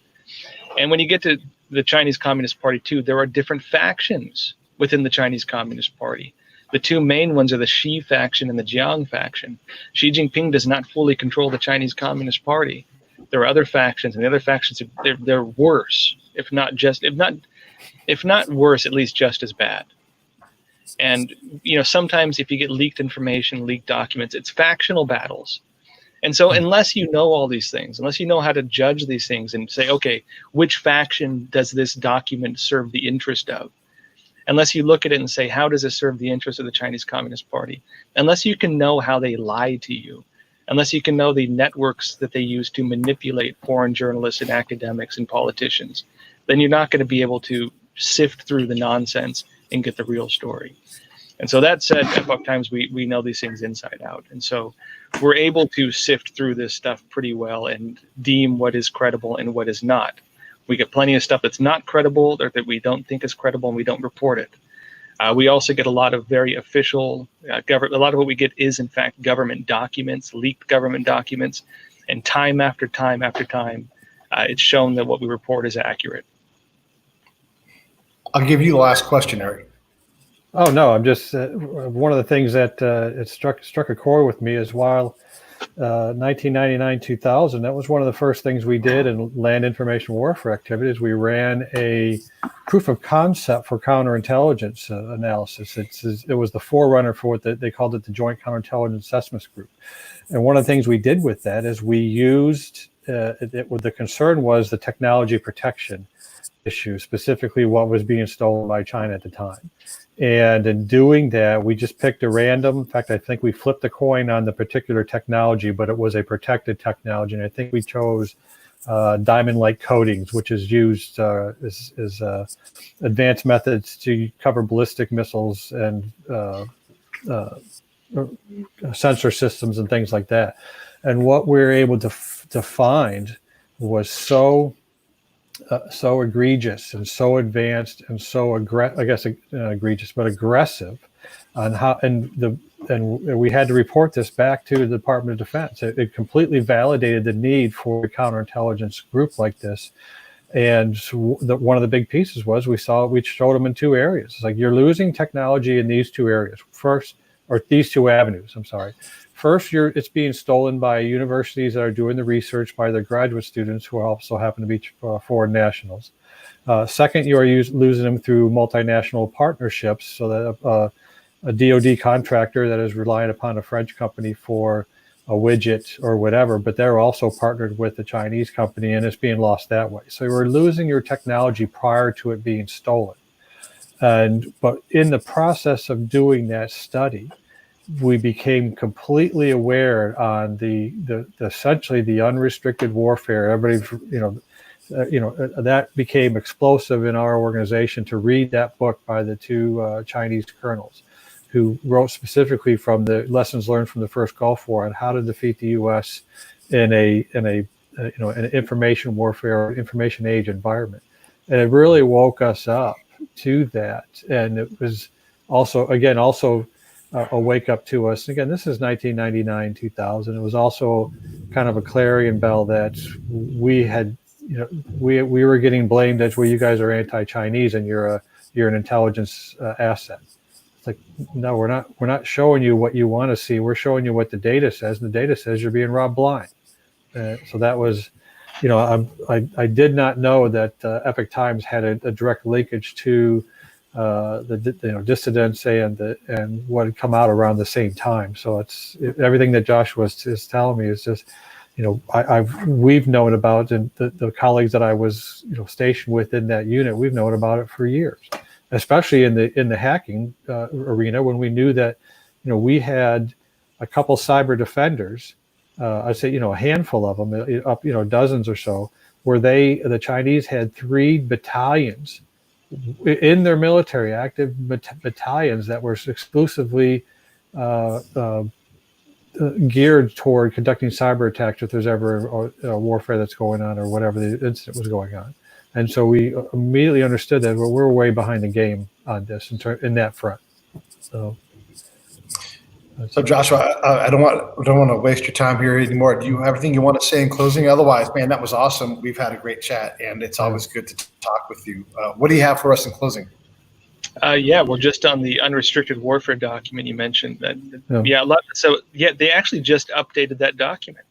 And when you get to the Chinese Communist Party too, there are different factions within the Chinese Communist Party. The two main ones are the Xi faction and the Jiang faction. Xi Jinping does not fully control the Chinese Communist Party. There are other factions, and the other factions they're worse, if not worse, at least just as bad. And sometimes if you get leaked information, leaked documents, it's factional battles. And so unless you know all these things, unless you know how to judge these things and say, okay, which faction does this document serve the interest of? Unless you look at it and say, how does this serve the interest of the Chinese Communist Party? Unless you can know how they lie to you, unless you can know the networks that they use to manipulate foreign journalists and academics and politicians, then you're not going to be able to sift through the nonsense and get the real story. And so that said, at Epoch Times, we know these things inside out. And so we're able to sift through this stuff pretty well and deem what is credible and what is not. We get plenty of stuff that's not credible or that we don't think is credible, and we don't report it. We also get a lot of very official government. A lot of what we get is, in fact, government documents, leaked government documents. And time after time after time, it's shown that what we report is accurate. I'll give you the last question, Erik. Oh, no, I'm just one of the things that it struck a chord with me is while 1999, 2000, that was one of the first things we did in land information warfare activities. We ran a proof of concept for counterintelligence analysis. It was the forerunner for what they called it, the Joint Counterintelligence Assessments Group. And one of the things we did with that is we used, the concern was the technology protection issue, specifically what was being stolen by China at the time. And in doing that, we just picked a random, in fact, I think we flipped a coin on the particular technology, but it was a protected technology. And I think we chose diamond-like coatings, which is used as advanced methods to cover ballistic missiles and sensor systems and things like that. And what we were able to find was so egregious and so advanced and so egregious, but aggressive on how, and we had to report this back to the Department of Defense. It completely validated the need for a counterintelligence group like this. And one of the big pieces was we showed them in two areas. It's like, you're losing technology in these two areas. These two avenues, I'm sorry. First, it's being stolen by universities that are doing the research by their graduate students who also happen to be foreign nationals. Second, you are losing them through multinational partnerships, so that a DoD contractor that is relying upon a French company for a widget or whatever, but they're also partnered with a Chinese company, and it's being lost that way. So you're losing your technology prior to it being stolen. But in the process of doing that study, we became completely aware on the essentially the unrestricted warfare. Everybody, that became explosive in our organization to read that book by the two Chinese colonels who wrote specifically from the lessons learned from the first Gulf War on how to defeat the U.S. in an information warfare, information age environment. And it really woke us up to that. And it was also a wake up to us. Again, this is 1999, 2000. It was also kind of a clarion bell that we had, we were getting blamed as, well, you guys are anti-Chinese and you're an intelligence asset. It's like, no, we're not showing you what you want to see. We're showing you what the data says, and the data says you're being robbed blind. So that was, I did not know that Epoch Times had a direct linkage to the dissidents and what had come out around the same time. So everything that Josh is telling me is just, we've known about, and the colleagues that I was stationed with in that unit, we've known about it for years, especially in the hacking arena, when we knew that we had a couple cyber defenders. I'd say a handful of them, up dozens or so, where the Chinese had 3 battalions in their military, active battalions that were exclusively geared toward conducting cyber attacks if there's ever a warfare that's going on or whatever the incident was going on. And so we immediately understood that we're way behind the game on this in that front. So Joshua, I don't want to waste your time here anymore. Do you have anything you want to say in closing? Otherwise, man, that was awesome. We've had a great chat, and it's always good to talk with you. What do you have for us in closing? Well, just on the unrestricted warfare document you mentioned, they actually just updated that document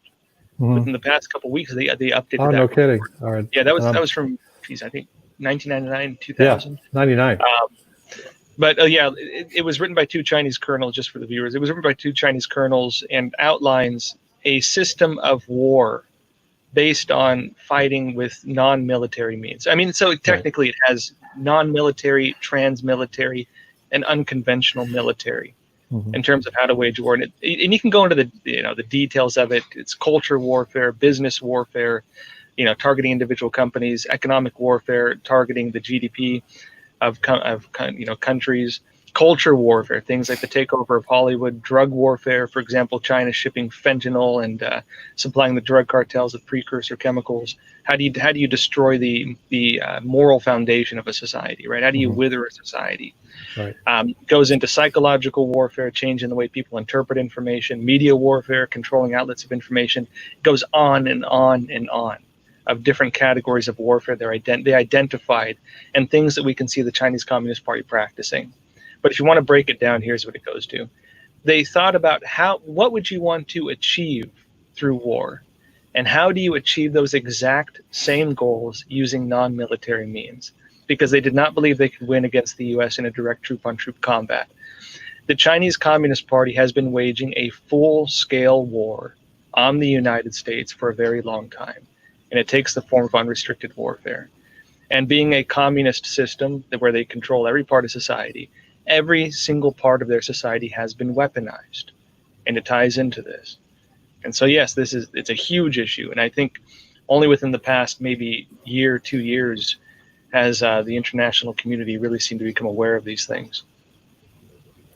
within the past couple of weeks. They updated. Oh, that no kidding! All right. Yeah, that was from, I think 1999, 2000. Yeah, 99. But it was written by 2 Chinese colonels, just for the viewers. It was written by 2 Chinese colonels and outlines a system of war based on fighting with non-military means. I mean, so technically it has non-military, trans-military, and unconventional military in terms of how to wage war. And you can go into the details of it. It's culture warfare, business warfare, targeting individual companies, economic warfare, targeting the GDP of countries, culture warfare, things like the takeover of Hollywood, drug warfare, for example, China shipping fentanyl and supplying the drug cartels with precursor chemicals. How do you destroy the moral foundation of a society, right? How do you wither a society? Right. Goes into psychological warfare, changing the way people interpret information, media warfare, controlling outlets of information. Goes on and on and on, of different categories of warfare they identified, and things that we can see the Chinese Communist Party practicing. But if you want to break it down, here's what it goes to. They thought about what would you want to achieve through war, and how do you achieve those exact same goals using non-military means? Because they did not believe they could win against the U.S. in a direct troop-on-troop combat. The Chinese Communist Party has been waging a full-scale war on the United States for a very long time. And it takes the form of unrestricted warfare. And being a communist system where they control every part of society, every single part of their society has been weaponized. And it ties into this. And so, yes, it's a huge issue. And I think only within the past maybe year, 2 years, has the international community really seemed to become aware of these things.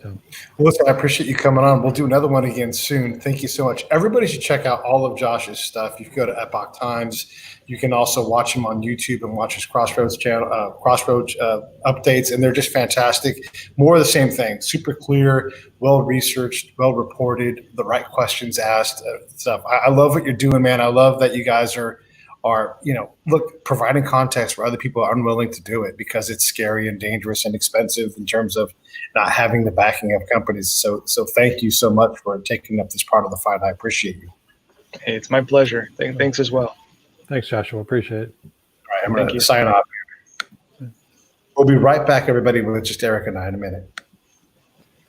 Well, listen, I appreciate you coming on. We'll do another one again soon. Thank you so much. Everybody should check out all of Josh's stuff. You can go to Epoch Times. You can also watch him on YouTube and watch his Crossroads channel, Crossroads updates, and they're just fantastic. More of the same thing. Super clear, well-researched, well-reported, the right questions asked, stuff. I love what you're doing, man. I love that you guys are providing context where other people are unwilling to do it because it's scary and dangerous and expensive in terms of not having the backing of companies. So thank you so much for taking up this part of the fight. I appreciate you. Hey, it's my pleasure. Thanks as well. Thanks, Joshua. Appreciate it. All right, I'm going to sign off. We'll be right back, everybody, with just Erik and I in a minute.